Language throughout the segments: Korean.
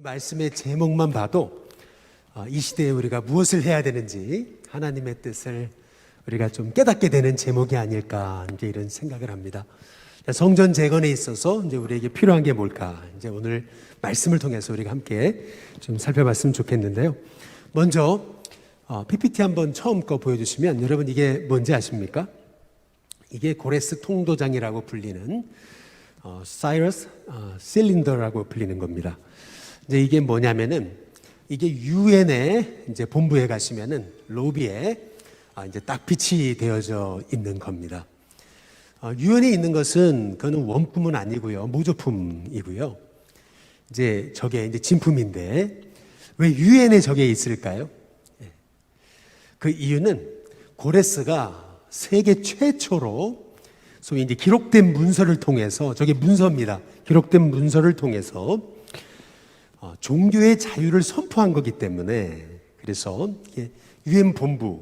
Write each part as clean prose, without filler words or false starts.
말씀의 제목만 봐도 이 시대에 우리가 무엇을 해야 되는지 하나님의 뜻을 우리가 좀 깨닫게 되는 제목이 아닐까 이제 이런 생각을 합니다. 성전 재건에 있어서 이제 우리에게 필요한 게 뭘까? 이제 오늘 말씀을 통해서 우리가 함께 좀 살펴봤으면 좋겠는데요. 먼저 PPT 한번 처음 거 보여주시면 여러분 이게 뭔지 아십니까? 이게 고레스 통도장이라고 불리는 사이러스 실린더라고 불리는 겁니다. 이제 이게 뭐냐면은 이게 유엔의 이제 본부에 가시면은 로비에 이제 딱 빛이 되어져 있는 겁니다. 유엔에 있는 것은 그거는 원품은 아니고요, 모조품이고요. 이제 저게 이제 진품인데 왜 유엔에 저게 있을까요? 그 이유는 고레스가 세계 최초로 소위 이제 기록된 문서를 통해서, 저게 문서입니다. 기록된 문서를 통해서 종교의 자유를 선포한 거기 때문에, 그래서 유엔 본부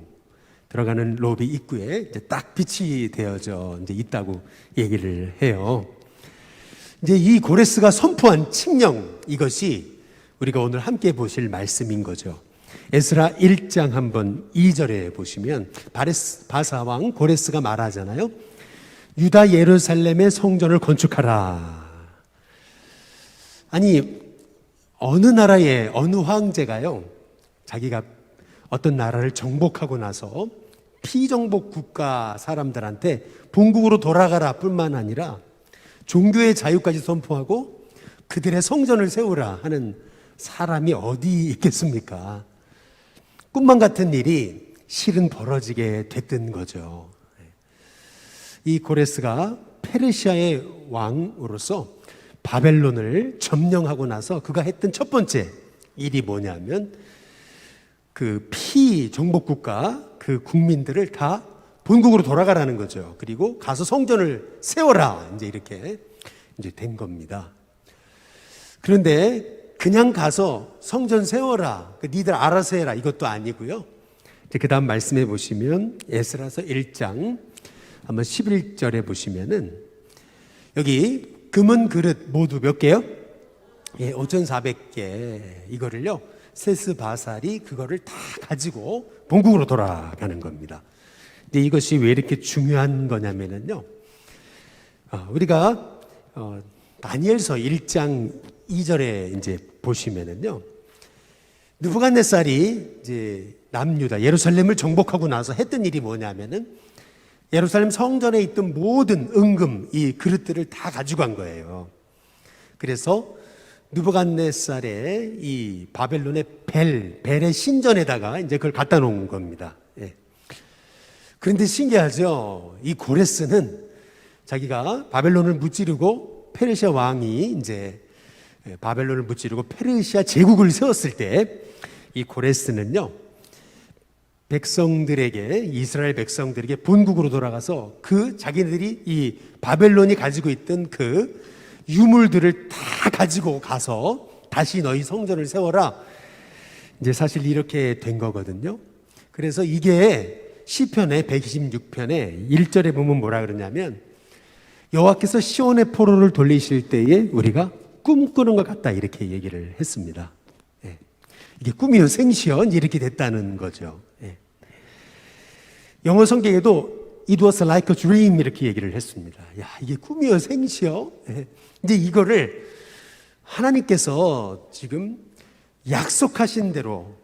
들어가는 로비 입구에 이제 딱 빛이 되어져 이제 있다고 얘기를 해요. 이제 이 고레스가 선포한 칙령, 이것이 우리가 오늘 함께 보실 말씀인 거죠. 에스라 1장 한번 2절에 보시면 바사 왕 고레스가 말하잖아요. 유다 예루살렘의 성전을 건축하라. 아니, 어느 나라의 어느 황제가요, 자기가 어떤 나라를 정복하고 나서 피정복 국가 사람들한테 본국으로 돌아가라 뿐만 아니라 종교의 자유까지 선포하고 그들의 성전을 세우라 하는 사람이 어디 있겠습니까? 꿈만 같은 일이 실은 벌어지게 됐던 거죠. 이 고레스가 페르시아의 왕으로서 바벨론을 점령하고 나서 그가 했던 첫 번째 일이 뭐냐면 그 피정복국가 그 국민들을 다 본국으로 돌아가라는 거죠. 그리고 가서 성전을 세워라, 이제 이렇게 이제 된 겁니다. 그런데 그냥 가서 성전 세워라, 니들 알아서 해라, 이것도 아니고요. 그 다음 말씀해 보시면 에스라서 1장 한번 11절에 보시면은 여기 금은 그릇 모두 몇 개요? 5,400개. 이거를요, 세스바살이 그거를 다 가지고 본국으로 돌아가는 겁니다. 근데 이것이 왜 이렇게 중요한 거냐면은요, 우리가 다니엘서 1장 2절에 이제 보시면은요, 느부갓네살이 이제 남유다 예루살렘을 정복하고 나서 했던 일이 뭐냐면은 예루살렘 성전에 있던 모든 은금, 이 그릇들을 다 가지고 간 거예요. 그래서 느부갓네살의 이 바벨론의 벨의 신전에다가 이제 그걸 갖다 놓은 겁니다. 예. 그런데 신기하죠. 이 고레스는 자기가 바벨론을 무찌르고 페르시아 왕이 이제 바벨론을 무찌르고 페르시아 제국을 세웠을 때 이 고레스는요, 백성들에게, 이스라엘 백성들에게 본국으로 돌아가서 그 자기네들이 이 바벨론이 가지고 있던 그 유물들을 다 가지고 가서 다시 너희 성전을 세워라, 이제 사실 이렇게 된 거거든요. 그래서 이게 시편의 126편에 1절에 보면 뭐라 그러냐면 여호와께서 시온의 포로를 돌리실 때에 우리가 꿈꾸는 것 같다, 이렇게 얘기를 했습니다. 예. 이게 꿈이요 생시요 이렇게 됐다는 거죠. 예. 영어 성경에도 It was like a dream 이렇게 얘기를 했습니다. 야, 이게 꿈이요 생시요? 예. 이제 이거를 하나님께서 지금 약속하신 대로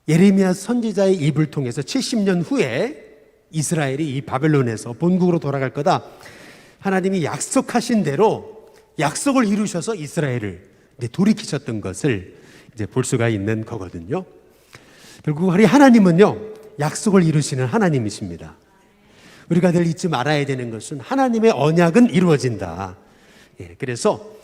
예레미야 선지자의 입을 통해서 70년 후에 이스라엘이 이 바벨론에서 본국으로 돌아갈 거다, 하나님이 약속하신 대로 약속을 이루셔서 이스라엘을 이제 돌이키셨던 것을 이제 볼 수가 있는 거거든요. 결국 우리 하나님은요, 약속을 이루시는 하나님이십니다. 우리가 늘 잊지 말아야 되는 것은 하나님의 언약은 이루어진다. 예, 그래서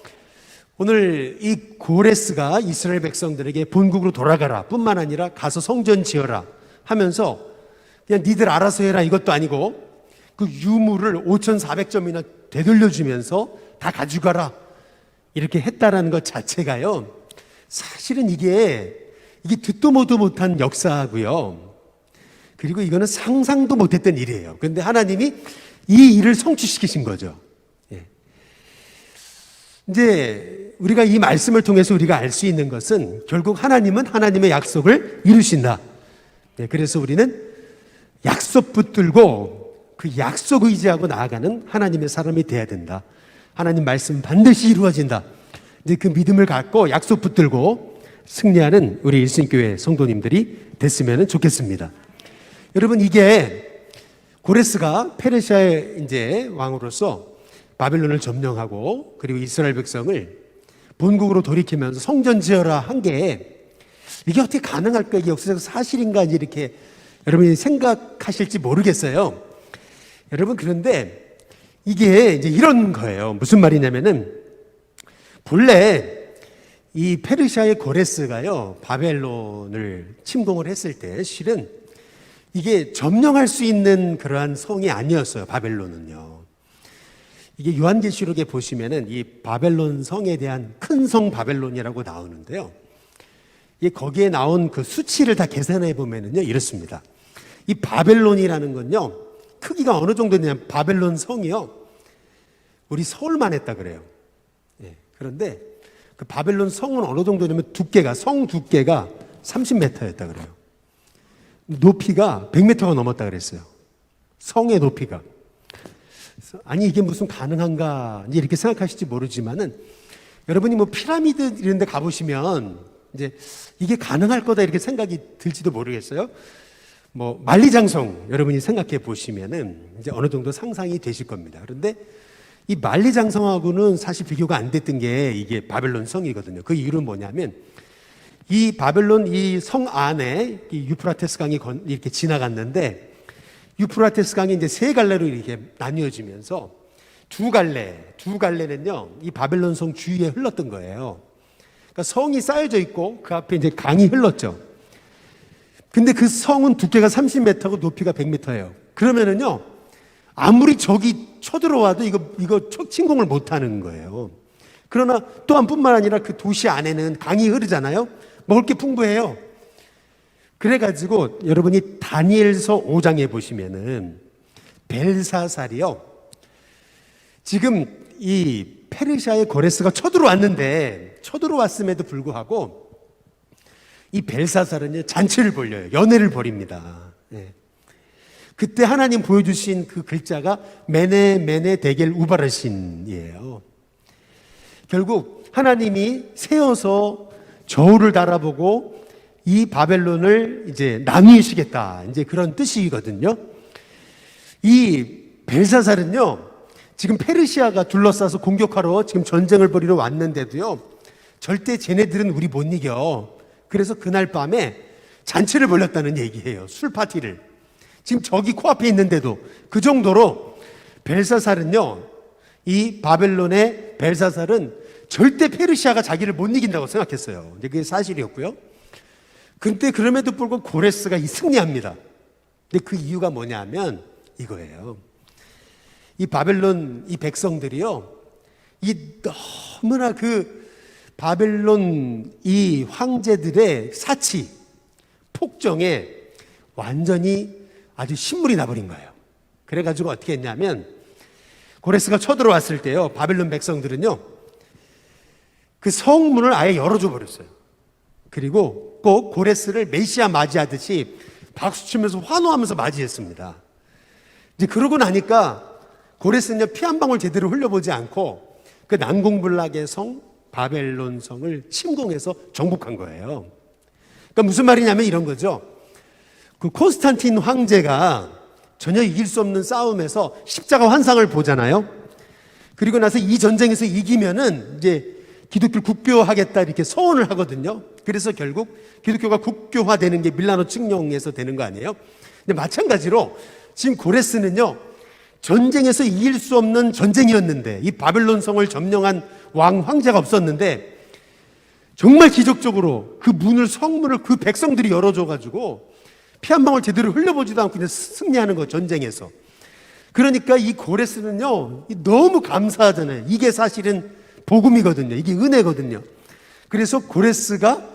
오늘 이 고레스가 이스라엘 백성들에게 본국으로 돌아가라 뿐만 아니라 가서 성전 지어라 하면서 그냥 니들 알아서 해라, 이것도 아니고 그 유물을 5,400점이나 되돌려주면서 다 가져가라, 이렇게 했다라는 것 자체가요, 사실은 이게 듣도 보도 못한 역사고요. 그리고 이거는 상상도 못했던 일이에요. 그런데 하나님이 이 일을 성취시키신 거죠. 예. 이제 우리가 이 말씀을 통해서 우리가 알 수 있는 것은 결국 하나님은 하나님의 약속을 이루신다. 네, 그래서 우리는 약속 붙들고 그 약속 의지하고 나아가는 하나님의 사람이 돼야 된다. 하나님 말씀 반드시 이루어진다. 이제 그 믿음을 갖고 약속 붙들고 승리하는 우리 일신교회 성도님들이 됐으면 좋겠습니다. 여러분, 이게 고레스가 페르시아의 이제 왕으로서 바벨론을 점령하고 그리고 이스라엘 백성을 본국으로 돌이키면서 성전 지어라 한 게 이게 어떻게 가능할까? 이게 역사적 사실인가? 이렇게 여러분이 생각하실지 모르겠어요. 여러분, 그런데 이게 이제 이런 거예요. 무슨 말이냐면은 본래 이 페르시아의 고레스가요, 바벨론을 침공을 했을 때 실은 이게 점령할 수 있는 그러한 성이 아니었어요. 바벨론은요. 이게 요한계시록에 보시면은 이 바벨론 성에 대한 큰 성 바벨론이라고 나오는데요. 이 거기에 나온 그 수치를 다 계산해 보면은요, 이렇습니다. 이 바벨론이라는 건요, 크기가 어느 정도 되냐면 바벨론 성이요, 우리 서울만 했다 그래요. 예, 그런데 그 바벨론 성은 어느 정도냐면 두께가, 성 두께가 30m였다 그래요. 높이가 100m가 넘었다 그랬어요. 성의 높이가. 아니, 이게 무슨 가능한가 이렇게 생각하실지 모르지만은 여러분이 뭐 피라미드 이런 데 가보시면 이제 이게 가능할 거다 이렇게 생각이 들지도 모르겠어요. 뭐 만리장성 여러분이 생각해 보시면은 이제 어느 정도 상상이 되실 겁니다. 그런데 이 만리장성하고는 사실 비교가 안 됐던 게 이게 바벨론 성이거든요. 그 이유는 뭐냐면 이 바벨론 이 성 안에 이 유프라테스 강이 이렇게 지나갔는데 유프라테스 강이 이제 세 갈래로 이렇게 나뉘어지면서 두 갈래는요, 이 바벨론 성 주위에 흘렀던 거예요. 그러니까 성이 쌓여져 있고 그 앞에 이제 강이 흘렀죠. 근데 그 성은 두께가 30m고 높이가 100m예요. 그러면은요, 아무리 적이 쳐들어와도 이거 침공을 못 하는 거예요. 그러나 또한 뿐만 아니라 그 도시 안에는 강이 흐르잖아요. 먹을 게 풍부해요. 그래가지고 여러분이 다니엘서 5장에 보시면은 벨사살이요, 지금 이 페르시아의 고레스가 쳐들어왔음에도 불구하고 이 벨사살은요, 잔치를 벌려요. 연회를 벌입니다. 예. 그때 하나님 보여주신 그 글자가 메네 데겔 우바르신이에요. 결국 하나님이 세워서 저울을 달아보고 이 바벨론을 이제 나누시겠다, 이제 그런 뜻이거든요. 이 벨사살은요, 지금 페르시아가 둘러싸서 공격하러 지금 전쟁을 벌이러 왔는데도요, 절대 쟤네들은 우리 못 이겨. 그래서 그날 밤에 잔치를 벌였다는 얘기예요. 술 파티를. 지금 적이 코앞에 있는데도 그 정도로 벨사살은요, 이 바벨론의 벨사살은 절대 페르시아가 자기를 못 이긴다고 생각했어요. 이제 그게 사실이었고요. 근데 그럼에도 불구하고 고레스가 승리합니다. 근데 그 이유가 뭐냐면 이거예요. 이 바벨론 이 백성들이요, 이 너무나 그 바벨론 이 황제들의 사치, 폭정에 완전히 아주 신물이 나버린 거예요. 그래가지고 어떻게 했냐면 고레스가 쳐들어왔을 때요, 바벨론 백성들은요, 그 성문을 아예 열어줘 버렸어요. 그리고 꼭 고레스를 메시아 맞이하듯이 박수치면서 환호하면서 맞이했습니다. 이제 그러고 나니까 고레스는요, 피 한 방울 제대로 흘려보지 않고 그 난공불락의 성 바벨론 성을 침공해서 정복한 거예요. 그러니까 무슨 말이냐면 이런 거죠. 그 콘스탄틴 황제가 전혀 이길 수 없는 싸움에서 십자가 환상을 보잖아요. 그리고 나서 이 전쟁에서 이기면은 이제 기독교를 국교화하겠다 이렇게 서원을 하거든요. 그래서 결국 기독교가 국교화되는 게 밀라노 칙령에서 되는 거 아니에요? 근데 마찬가지로 지금 고레스는요, 전쟁에서 이길 수 없는 전쟁이었는데 이 바벨론 성을 점령한 왕 황제가 없었는데 정말 기적적으로 그 문을, 성문을 그 백성들이 열어줘가지고 피 한 방울 제대로 흘려보지도 않고 그냥 승리하는 거, 전쟁에서. 그러니까 이 고레스는요, 너무 감사하잖아요. 이게 사실은 복음이거든요. 이게 은혜거든요. 그래서 고레스가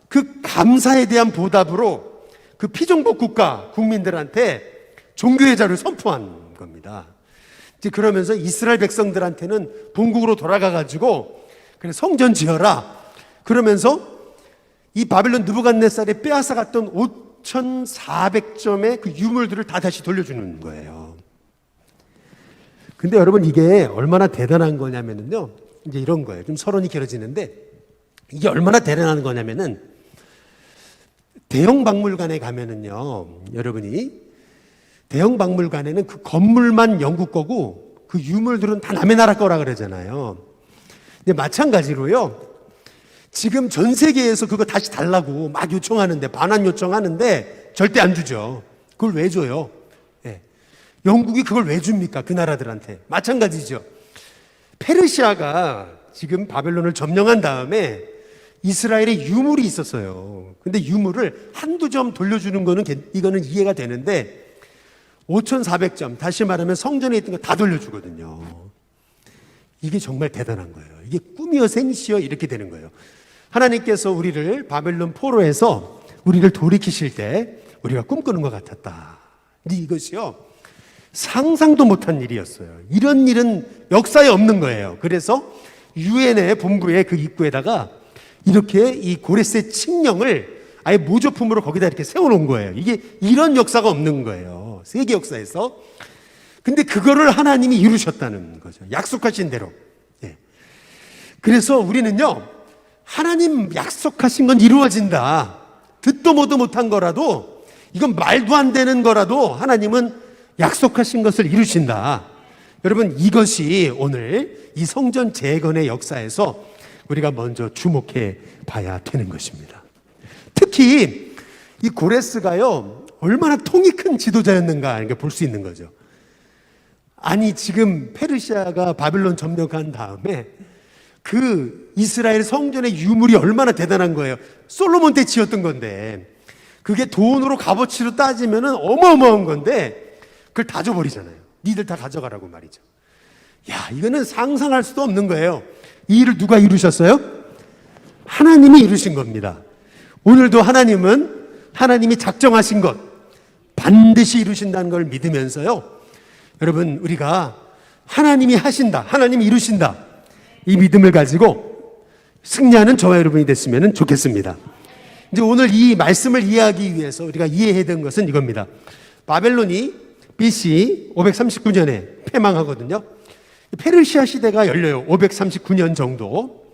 그 감사에 대한 보답으로 그 피정복 국가 국민들한테 종교의 자를 선포한 겁니다. 이제 그러면서 이스라엘 백성들한테는 본국으로 돌아가 가지고 그래 성전 지어라. 그러면서 이 바벨론 느부갓네살이 빼앗아갔던 5,400점의 그 유물들을 다 다시 돌려주는 거예요. 근데 여러분 이게 얼마나 대단한 거냐면요, 이제 이런 거예요. 좀 서론이 길어지는데 이게 얼마나 대단한 거냐면은 대형 박물관에 가면은요, 여러분이 대형 박물관에는 그 건물만 영국 거고 그 유물들은 다 남의 나라 거라 그러잖아요. 근데 마찬가지로요, 지금 전 세계에서 그거 다시 달라고 막 요청하는데, 반환 요청하는데 절대 안 주죠. 그걸 왜 줘요? 예. 영국이 그걸 왜 줍니까? 그 나라들한테. 마찬가지죠. 페르시아가 지금 바벨론을 점령한 다음에 이스라엘에 유물이 있었어요. 근데 유물을 한두 점 돌려주는 거는 이거는 이해가 되는데 5,400점, 다시 말하면 성전에 있던 거 다 돌려주거든요. 이게 정말 대단한 거예요. 이게 꿈이여 생시여 이렇게 되는 거예요. 하나님께서 우리를 바벨론 포로에서 우리를 돌이키실 때 우리가 꿈꾸는 것 같았다. 근데 이것이요, 상상도 못한 일이었어요. 이런 일은 역사에 없는 거예요. 그래서 유엔의 본부의 그 입구에다가 이렇게 이 고레스 칙령을 아예 모조품으로 거기다 이렇게 세워놓은 거예요. 이게 이런 역사가 없는 거예요, 세계 역사에서. 근데 그거를 하나님이 이루셨다는 거죠. 약속하신 대로. 예. 그래서 우리는요, 하나님 약속하신 건 이루어진다. 듣도 보도 못한 거라도, 이건 말도 안 되는 거라도 하나님은 약속하신 것을 이루신다. 여러분, 이것이 오늘 이 성전 재건의 역사에서 우리가 먼저 주목해 봐야 되는 것입니다. 특히 이 고레스가요, 얼마나 통이 큰 지도자였는가 이렇게 볼 수 있는 거죠. 아니, 지금 페르시아가 바벨론 점령한 다음에 그 이스라엘 성전의 유물이 얼마나 대단한 거예요. 솔로몬 때 지었던 건데 그게 돈으로 값어치로 따지면 어마어마한 건데 그걸 다 줘버리잖아요. 니들 다 가져가라고 말이죠. 야, 이거는 상상할 수도 없는 거예요. 이 일을 누가 이루셨어요? 하나님이 이루신 겁니다. 오늘도 하나님은 하나님이 작정하신 것 반드시 이루신다는 걸 믿으면서요, 여러분, 우리가 하나님이 하신다, 하나님이 이루신다, 이 믿음을 가지고 승리하는 저와 여러분이 됐으면 좋겠습니다. 이제 오늘 이 말씀을 이해하기 위해서 우리가 이해해야 되는 것은 이겁니다. 바벨론이 BC 539년에 패망하거든요. 페르시아 시대가 열려요. 539년 정도.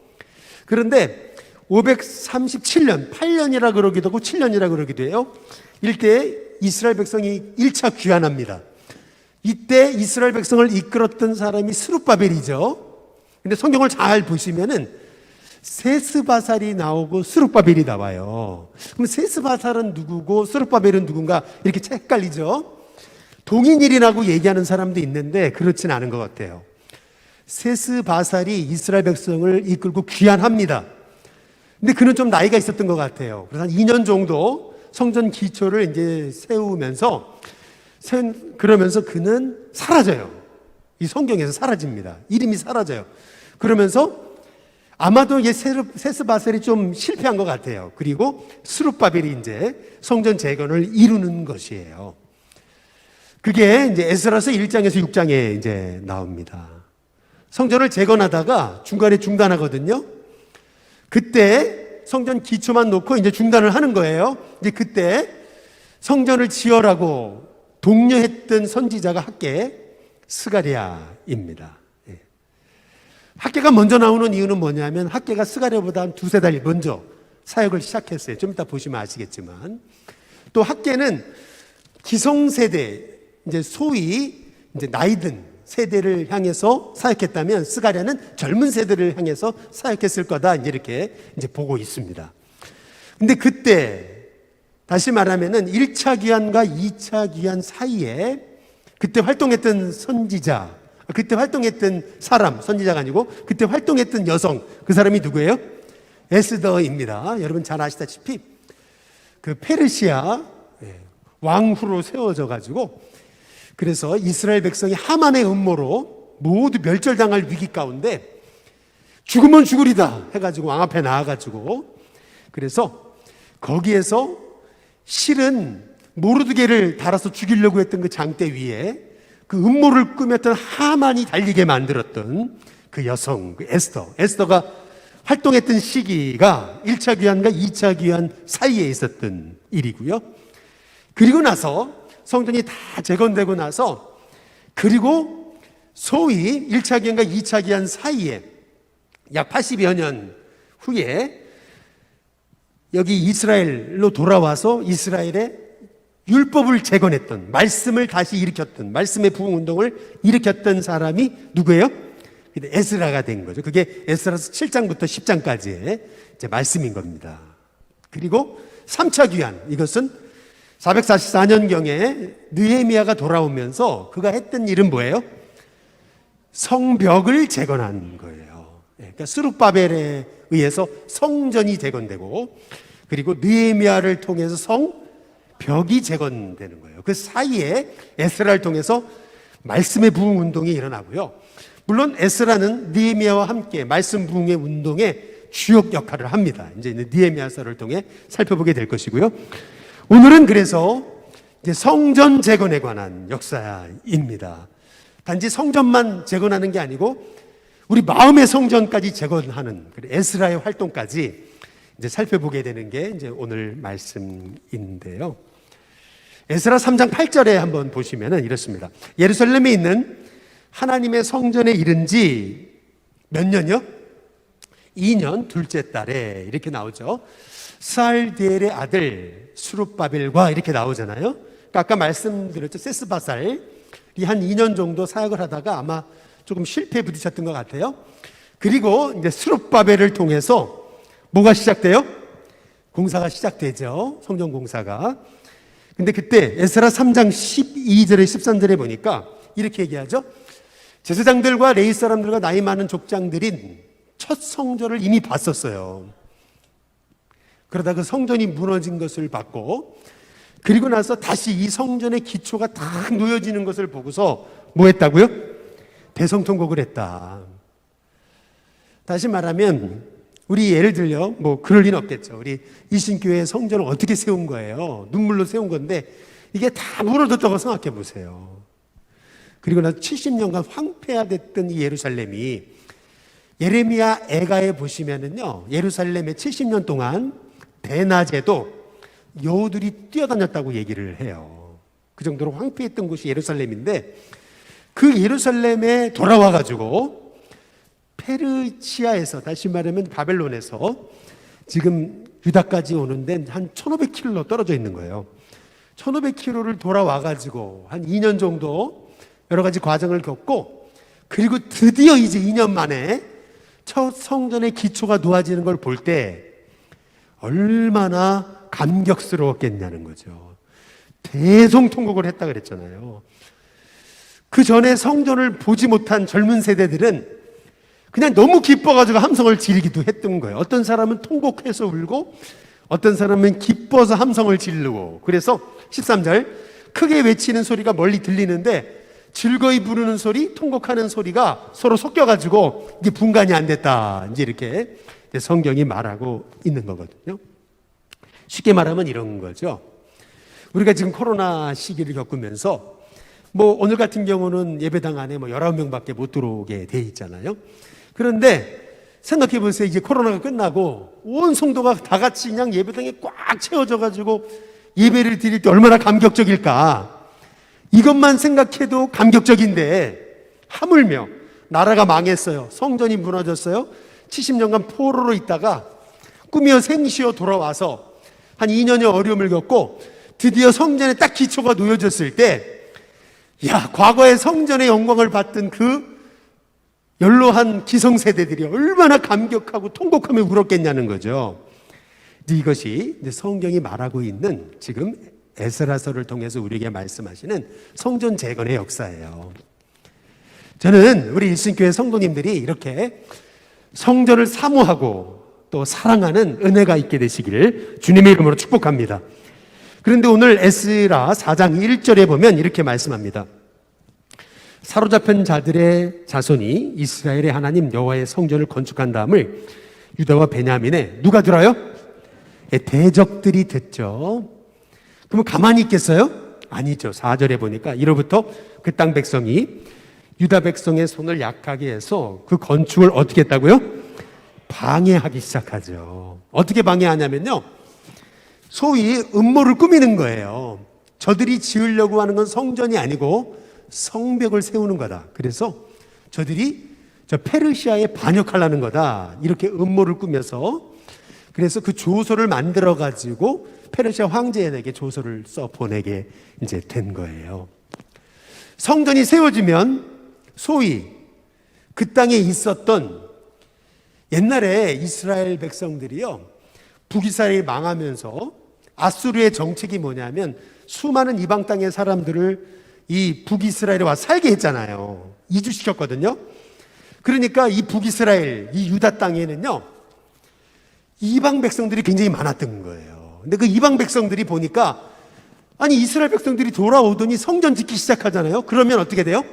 그런데 537년, 8년이라 그러기도 하고 7년이라 그러기도 해요. 이때 이스라엘 백성이 1차 귀환합니다. 이때 이스라엘 백성을 이끌었던 사람이 스룹바벨이죠. 근데 성경을 잘 보시면은 세스바살이 나오고 스룹바벨이 나와요. 그럼 세스바살은 누구고 스룹바벨은 누군가 이렇게 헷갈리죠. 동일인이라고 얘기하는 사람도 있는데 그렇진 않은 것 같아요. 세스바살이 이스라엘 백성을 이끌고 귀환합니다. 근데 그는 좀 나이가 있었던 것 같아요. 그래서 한 2년 정도 성전 기초를 이제 세우면서 그러면서 그는 사라져요. 이 성경에서 사라집니다. 이름이 사라져요. 그러면서 아마도 세스바셀이 좀 실패한 것 같아요. 그리고 스룹바벨이 이제 성전 재건을 이루는 것이에요. 그게 이제 에스라서 1장에서 6장에 이제 나옵니다. 성전을 재건하다가 중간에 중단하거든요. 그때 성전 기초만 놓고 이제 중단을 하는 거예요. 이제 그때 성전을 지어라고 독려했던 선지자가 학계 스가랴입니다. 예. 학계가 먼저 나오는 이유는 뭐냐면 학계가 스가랴보다 한 두세 달 먼저 사역을 시작했어요. 좀 이따 보시면 아시겠지만, 또 학계는 기성세대, 이제 소위 이제 나이든 세대를 향해서 사역했다면 스가랴는 젊은 세대를 향해서 사역했을 거다, 이렇게 이제 보고 있습니다. 근데 그때 다시 말하면은 1차 귀환과 2차 귀환 사이에 그때 활동했던 선지자, 그때 활동했던 사람, 선지자가 아니고 그때 활동했던 여성, 그 사람이 누구예요? 에스더입니다. 여러분 잘 아시다시피 그 페르시아 왕후로 세워져 가지고, 그래서 이스라엘 백성이 하만의 음모로 모두 멸절당할 위기 가운데 죽으면 죽으리다 해가지고 왕 앞에 나와가지고, 그래서 거기에서 실은 모르드게를 달아서 죽이려고 했던 그 장대 위에 그 음모를 꾸몄던 하만이 달리게 만들었던 그 여성, 그 에스더가 활동했던 시기가 1차 귀환과 2차 귀환 사이에 있었던 일이고요. 그리고 나서 성전이 다 재건되고 나서, 그리고 소위 1차 귀환과 2차 귀환 사이에 약 80여 년 후에 여기 이스라엘로 돌아와서 이스라엘의 율법을 재건했던, 말씀을 다시 일으켰던, 말씀의 부흥 운동을 일으켰던 사람이 누구예요? 에스라가 된 거죠. 그게 에스라서 7장부터 10장까지의 이제 말씀인 겁니다. 그리고 3차 귀환, 이것은 444년경에 느헤미야가 돌아오면서 그가 했던 일은 뭐예요? 성벽을 재건한 거예요. 그러니까 스룹바벨에 의해서 성전이 재건되고, 그리고 느헤미야를 통해서 성벽이 재건되는 거예요. 그 사이에 에스라를 통해서 말씀의 부흥 운동이 일어나고요. 물론 에스라는 느헤미야와 함께 말씀 부흥의 운동에 주역 역할을 합니다. 이제 느헤미야서를 통해 살펴보게 될 것이고요. 오늘은 그래서 이제 성전 재건에 관한 역사입니다. 단지 성전만 재건하는 게 아니고 우리 마음의 성전까지 재건하는 에스라의 활동까지 이제 살펴보게 되는 게 이제 오늘 말씀인데요. 에스라 3장 8절에 한번 보시면은 이렇습니다. 예루살렘에 있는 하나님의 성전에 이른 지 몇 년이요? 2년 둘째 달에 이렇게 나오죠. 스알디엘의 아들 수룹바벨과 이렇게 나오잖아요. 그러니까 아까 말씀드렸죠. 세스바살이 한 2년 정도 사역을 하다가 아마 조금 실패에 부딪혔던 것 같아요. 그리고 이제 수룹바벨을 통해서 뭐가 시작돼요? 공사가 시작되죠. 성전 공사가. 근데 그때 에스라 3장 12절에 13절에 보니까 이렇게 얘기하죠. 제사장들과 레위 사람들과 나이 많은 족장들인 첫 성전을 이미 봤었어요. 그러다 그 성전이 무너진 것을 봤고, 그리고 나서 다시 이 성전의 기초가 딱 놓여지는 것을 보고서 뭐 했다고요? 대성통곡을 했다. 다시 말하면 우리 예를 들려 뭐 그럴 리는 없겠죠. 우리 이신교회 성전을 어떻게 세운 거예요? 눈물로 세운 건데 이게 다 무너졌다고 생각해 보세요. 그리고 나서 70년간 황폐화됐던 이 예루살렘이, 예레미야 애가에 보시면은요, 예루살렘에 70년 동안 대낮에도 여우들이 뛰어다녔다고 얘기를 해요. 그 정도로 황폐했던 곳이 예루살렘인데, 그 예루살렘에 돌아와 가지고 페르시아에서, 다시 말하면 바벨론에서 지금 유다까지 오는 데는 한 1500km 떨어져 있는 거예요. 1500km를 돌아와 가지고 한 2년 정도 여러 가지 과정을 겪고, 그리고 드디어 이제 2년 만에 첫 성전의 기초가 놓아지는 걸 볼 때 얼마나 감격스러웠겠냐는 거죠. 대성통곡을 했다 그랬잖아요. 그 전에 성전을 보지 못한 젊은 세대들은 그냥 너무 기뻐가지고 함성을 지르기도 했던 거예요. 어떤 사람은 통곡해서 울고, 어떤 사람은 기뻐서 함성을 지르고. 그래서 13절, 크게 외치는 소리가 멀리 들리는데 즐거이 부르는 소리, 통곡하는 소리가 서로 섞여가지고 이게 분간이 안 됐다. 이제 이렇게 성경이 말하고 있는 거거든요. 쉽게 말하면 이런 거죠. 우리가 지금 코로나 시기를 겪으면서 뭐 오늘 같은 경우는 예배당 안에 뭐 19명밖에 못 들어오게 돼 있잖아요. 그런데 생각해 보세요. 이제 코로나가 끝나고 온 성도가 다 같이 그냥 예배당에 꽉 채워져 가지고 예배를 드릴 때 얼마나 감격적일까. 이것만 생각해도 감격적인데, 하물며 나라가 망했어요. 성전이 무너졌어요. 70년간 포로로 있다가 꾸미어 생시어 돌아와서 한 2년의 어려움을 겪고 드디어 성전에 딱 기초가 놓여졌을 때, 야, 과거의 성전의 영광을 받던 그 연로한 기성세대들이 얼마나 감격하고 통곡하며 울었겠냐는 거죠. 이것이 이제 성경이 말하고 있는 지금 에스라서를 통해서 우리에게 말씀하시는 성전 재건의 역사예요. 저는 우리 일신교회 성도님들이 이렇게 성전을 사모하고 또 사랑하는 은혜가 있게 되시기를 주님의 이름으로 축복합니다. 그런데 오늘 에스라 4장 1절에 보면 이렇게 말씀합니다. 사로잡힌 자들의 자손이 이스라엘의 하나님 여호와의 성전을 건축한 다음을 유다와 베냐민에 누가 들어요? 대적들이 듣죠. 그러면 가만히 있겠어요? 아니죠. 4절에 보니까 이로부터 그 땅 백성이 유다 백성의 손을 약하게 해서 그 건축을 어떻게 했다고요? 방해하기 시작하죠. 어떻게 방해하냐면요, 소위 음모를 꾸미는 거예요. 저들이 지으려고 하는 건 성전이 아니고 성벽을 세우는 거다. 그래서 저들이 저 페르시아에 반역하려는 거다. 이렇게 음모를 꾸며서, 그래서 그 조서를 만들어 가지고 페르시아 황제에게 조서를 써 보내게 이제 된 거예요. 성전이 세워지면 소위 그 땅에 있었던, 옛날에 이스라엘 백성들이요, 북이스라엘이 망하면서 아수르의 정책이 뭐냐면 수많은 이방 땅의 사람들을 이 북이스라엘에 와 살게 했잖아요. 이주시켰거든요. 그러니까 이 북이스라엘, 이 유다 땅에는요, 이방 백성들이 굉장히 많았던 거예요. 근데 그 이방 백성들이 보니까, 아니 이스라엘 백성들이 돌아오더니 성전 짓기 시작하잖아요. 그러면 어떻게 돼요?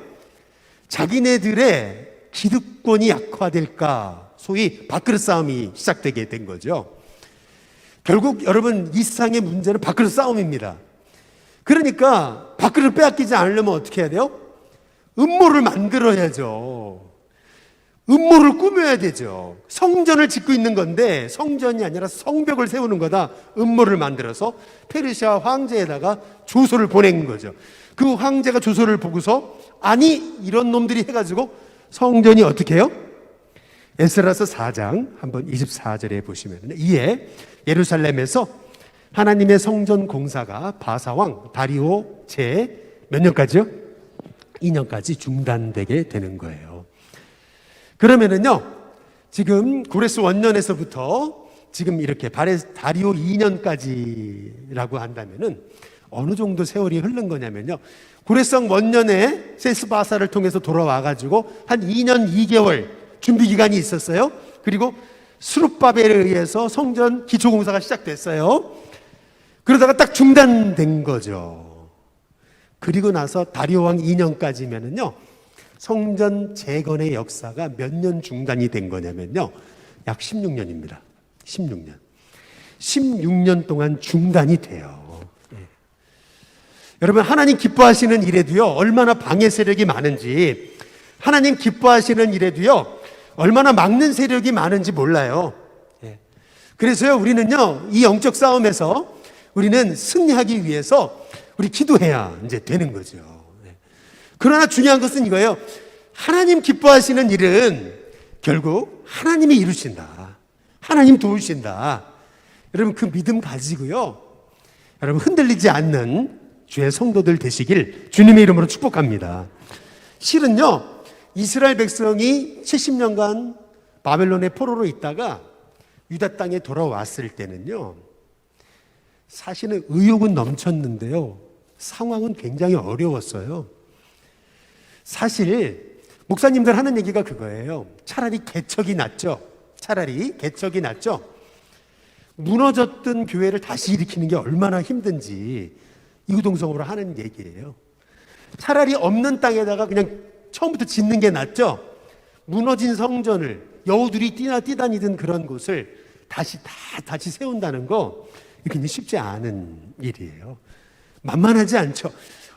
자기네들의 기득권이 약화될까, 소위 밥그릇 싸움이 시작되게 된 거죠. 결국 여러분, 이 세상의 문제는 밥그릇 싸움입니다. 그러니까 밥그릇을 빼앗기지 않으려면 어떻게 해야 돼요? 음모를 만들어야죠. 음모를 꾸며야 되죠. 성전을 짓고 있는 건데 성전이 아니라 성벽을 세우는 거다. 음모를 만들어서 페르시아 황제에다가 조서를 보낸 거죠. 그 황제가 조서를 보고서, 아니 이런 놈들이 해가지고 성전이 어떻게 해요? 에스라서 4장 한번 24절에 보시면, 이에 예루살렘에서 하나님의 성전 공사가 바사왕 다리오 제 몇 년까지요? 2년까지 중단되게 되는 거예요. 그러면은요, 지금 고레스 원년에서부터 지금 이렇게 다리오 2년까지라고 한다면은 어느 정도 세월이 흐른 거냐면요, 고레스왕 원년에 세스바사를 통해서 돌아와가지고 한 2년 2개월 준비 기간이 있었어요. 그리고 스룹바벨에 의해서 성전 기초공사가 시작됐어요. 그러다가 딱 중단된 거죠. 그리고 나서 다리오 왕 2년까지면은요, 성전 재건의 역사가 몇 년 중단이 된 거냐면요, 약 16년입니다. 16년. 16년 동안 중단이 돼요. 예. 여러분, 하나님 기뻐하시는 일에도요, 얼마나 방해 세력이 많은지, 하나님 기뻐하시는 일에도요, 얼마나 막는 세력이 많은지 몰라요. 예. 그래서요, 우리는요, 이 영적 싸움에서 우리는 승리하기 위해서 우리 기도해야 이제 되는 거죠. 예. 그러나 중요한 것은 이거예요. 하나님 기뻐하시는 일은 결국 하나님이 이루신다. 하나님 도우신다. 여러분, 그 믿음 가지고요, 여러분 흔들리지 않는 주의 성도들 되시길 주님의 이름으로 축복합니다. 실은요, 이스라엘 백성이 70년간 바벨론의 포로로 있다가 유다 땅에 돌아왔을 때는요, 사실은 의욕은 넘쳤는데요, 상황은 굉장히 어려웠어요. 사실 목사님들 하는 얘기가 그거예요. 차라리 개척이 낫죠. 차라리 개척이 낫죠. 무너졌던 교회를 다시 일으키는 게 얼마나 힘든지 이구동성으로 하는 얘기예요. 차라리 없는 땅에다가 그냥 처음부터 짓는 게 낫죠. 무너진 성전을, 여우들이 뛰다니던 그런 곳을 다시 세운다는 거, 굉장히 쉽지 않은 일이에요. 만만하지 않죠.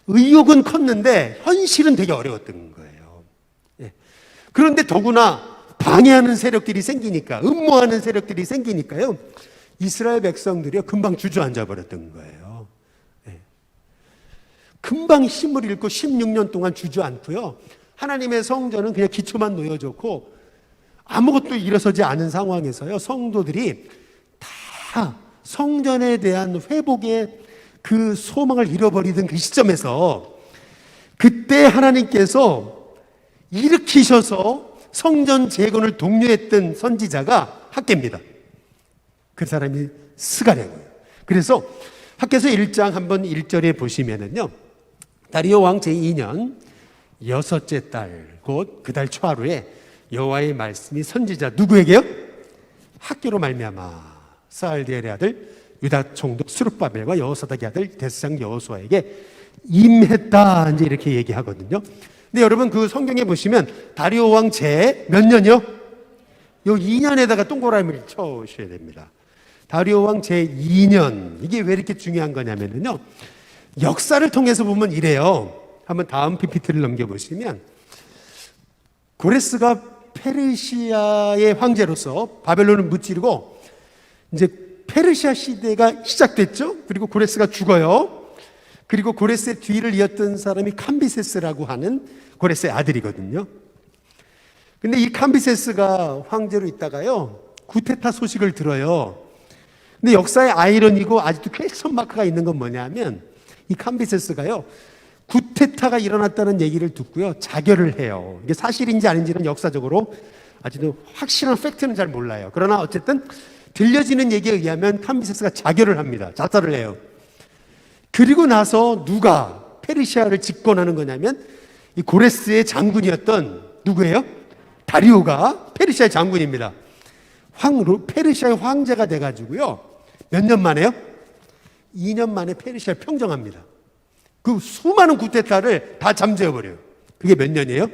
의욕은 컸는데 현실은 되게 어려웠던 거예요. 예. 그런데 더구나 방해하는 세력들이 생기니까, 음모하는 세력들이 생기니까요, 이스라엘 백성들이 금방 주저앉아 버렸던 거예요. 예. 금방 힘을 잃고 16년 동안 주저앉고요, 하나님의 성전은 그냥 기초만 놓여졌고 아무것도 일어서지 않은 상황에서요, 성도들이 다 성전에 대한 회복의 그 소망을 잃어버리던 그 시점에서, 그때 하나님께서 일으키셔서 성전 재건을 독려했던 선지자가 학개입니다. 그 사람이 스가랴고요. 그래서 학개서 1장 한번 1절에 보시면은요, 다리오 왕 제2년 여섯째 달, 곧 그 달 초하루에 여호와의 말씀이 선지자 누구에게요? 학개로 말미암아 스알디엘의 아들 유다 총독 스룹바벨과 여호사닥의 아들 대제사장 여호수아에게 임했다, 이제 이렇게 얘기하거든요. 근데 여러분, 그 성경에 보시면 다리오 왕 제 몇 년이요? 요 2년에다가 동그라미를 쳐오셔야 됩니다. 다리오 왕 제 2년. 이게 왜 이렇게 중요한 거냐면요, 역사를 통해서 보면 이래요. 한번 다음 PPT를 넘겨보시면, 고레스가 페르시아의 황제로서 바벨론을 무찌르고 이제 페르시아 시대가 시작됐죠. 그리고 고레스가 죽어요. 그리고 고레스의 뒤를 이었던 사람이 캄비세스라고 하는 고레스의 아들이거든요. 근데 이 캄비세스가 황제로 있다가요, 구테타 소식을 들어요. 근데 역사의 아이러니고 아직도 퀘스천 마크가 있는 건 뭐냐면, 이 캄비세스가요, 구테타가 일어났다는 얘기를 듣고요, 자결을 해요. 이게 사실인지 아닌지는 역사적으로 아직도 확실한 팩트는 잘 몰라요. 그러나 어쨌든 들려지는 얘기에 의하면 캄비세스가 자결을 합니다. 자살을 해요. 그리고 나서 누가 페르시아를 집권하는 거냐면, 이 고레스의 장군이었던 누구예요? 다리오가 페르시아의 장군입니다. 페르시아의 황제가 돼가지고요, 몇 년 만에요? 2년 만에 페르시아를 평정합니다. 그 수많은 구테타를 다 잠재워버려요. 그게 몇 년이에요?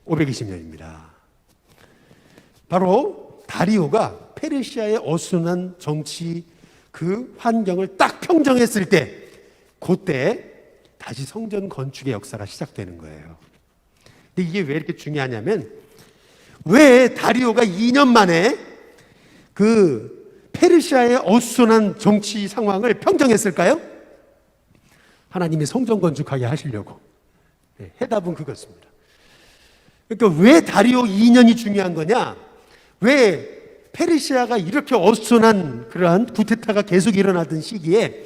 520년입니다. 바로 다리오가 페르시아의 어수선한 정치 그 환경을 딱 평정했을 때, 그때 다시 성전 건축의 역사가 시작되는 거예요. 근데 이게 왜 이렇게 중요하냐면, 왜 다리오가 2년 만에 그 페르시아의 어수선한 정치 상황을 평정했을까요? 하나님이 성전 건축하게 하시려고. 해답은 그것입니다. 그러니까 왜 다리오 2년이 중요한 거냐? 왜 페르시아가 이렇게 어수선한 그러한 구테타가 계속 일어나던 시기에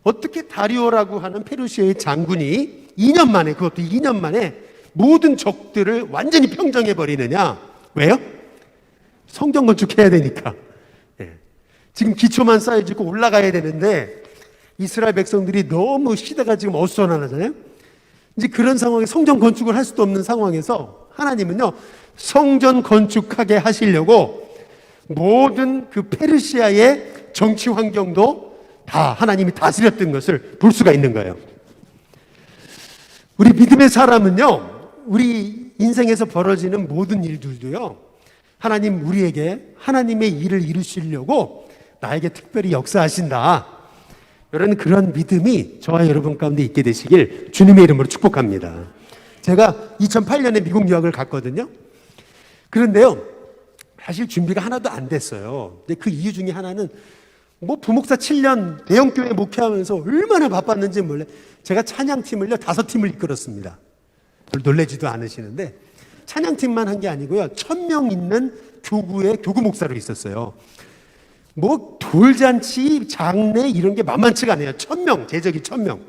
어떻게 다리오라고 하는 페르시아의 장군이 2년 만에, 그것도 2년 만에 모든 적들을 완전히 평정해 버리느냐? 왜요? 성전 건축해야 되니까. 지금 기초만 쌓여지고 올라가야 되는데 이스라엘 백성들이 너무 시대가 지금 어수선하잖아요. 이제 그런 상황에 성전 건축을 할 수도 없는 상황에서 하나님은요, 성전 건축하게 하시려고 모든 그 페르시아의 정치 환경도 다 하나님이 다스렸던 것을 볼 수가 있는 거예요. 우리 믿음의 사람은요, 우리 인생에서 벌어지는 모든 일들도요, 하나님 우리에게 하나님의 일을 이루시려고 나에게 특별히 역사하신다, 이런 그런 믿음이 저와 여러분 가운데 있게 되시길 주님의 이름으로 축복합니다. 제가 2008년에 미국 유학을 갔거든요. 그런데요, 사실 준비가 하나도 안 됐어요. 근데 그 이유 중에 하나는 뭐 부목사 7년 대형교회 목회하면서 얼마나 바빴는지 몰래 제가 찬양팀을요 5팀을 이끌었습니다. 놀라지도 않으시는데 찬양팀만 한 게 아니고요, 1000명 있는 교구의 교구 목사로 있었어요. 뭐 돌잔치, 장례 이런 게 만만치가 않아요. 1000명, 제적이 1000명.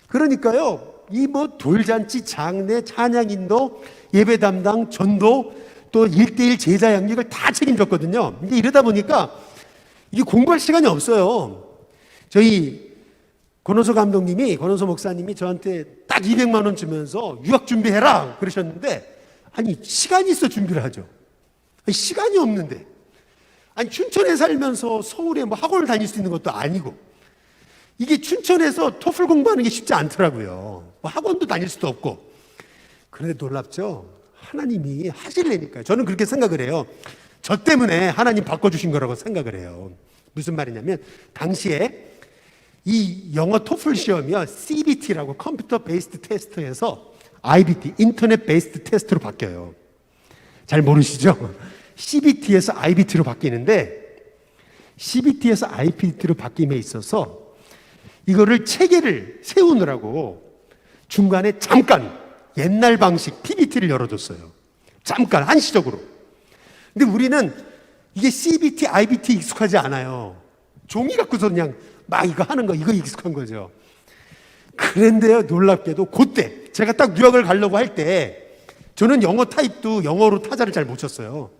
그러니까요, 이 뭐 돌잔치, 장례, 찬양인도, 예배 담당, 전도, 또 1:1 제자 양육을 다 책임졌거든요. 근데 이러다 보니까 이게 공부할 시간이 없어요. 저희 권호서 감독님이, 권호서 목사님이 저한테 딱 200만 원 주면서 유학 준비해라 그러셨는데, 아니 시간이 있어 준비를 하죠. 아니, 시간이 없는데, 아니 춘천에 살면서 서울에 뭐 학원을 다닐 수 있는 것도 아니고, 이게 춘천에서 토플 공부하는 게 쉽지 않더라고요. 뭐 학원도 다닐 수도 없고. 그런데 놀랍죠? 하나님이 하실래니까요. 저는 그렇게 생각을 해요. 저 때문에 하나님 바꿔주신 거라고 생각을 해요. 무슨 말이냐면, 당시에 이 영어 토플 시험이요, CBT라고 컴퓨터 베이스드 테스트에서 IBT, 인터넷 베이스드 테스트로 바뀌어요. 잘 모르시죠? CBT에서 IBT로 바뀌는데, CBT에서 IBT로 바뀜에 있어서 이거를 체계를 세우느라고 중간에 잠깐 옛날 방식 PPT를 열어줬어요. 잠깐 한시적으로. 근데 우리는 이게 CBT, IBT 익숙하지 않아요. 종이 갖고서 그냥 막 이거 하는 거, 이거 익숙한 거죠. 그런데요, 놀랍게도 그때 제가 딱 유학을 가려고 할 때, 저는 영어 타입도 영어로 타자를 잘 못 쳤어요.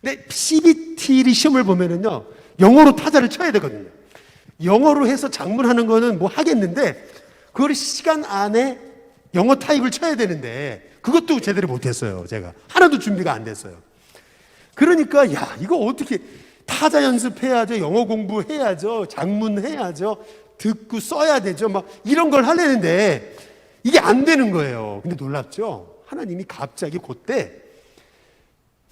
근데 CBT 시험을 보면은요, 영어로 타자를 쳐야 되거든요. 영어로 해서 작문하는 거는 뭐 하겠는데, 그걸 시간 안에 영어 타입을 쳐야 되는데, 그것도 제대로 못했어요. 제가 하나도 준비가 안 됐어요. 그러니까 야, 이거 어떻게 타자 연습해야죠, 영어 공부해야죠, 작문해야죠, 듣고 써야 되죠, 막 이런 걸 하려는데 이게 안 되는 거예요. 근데 놀랍죠? 하나님이 갑자기 그때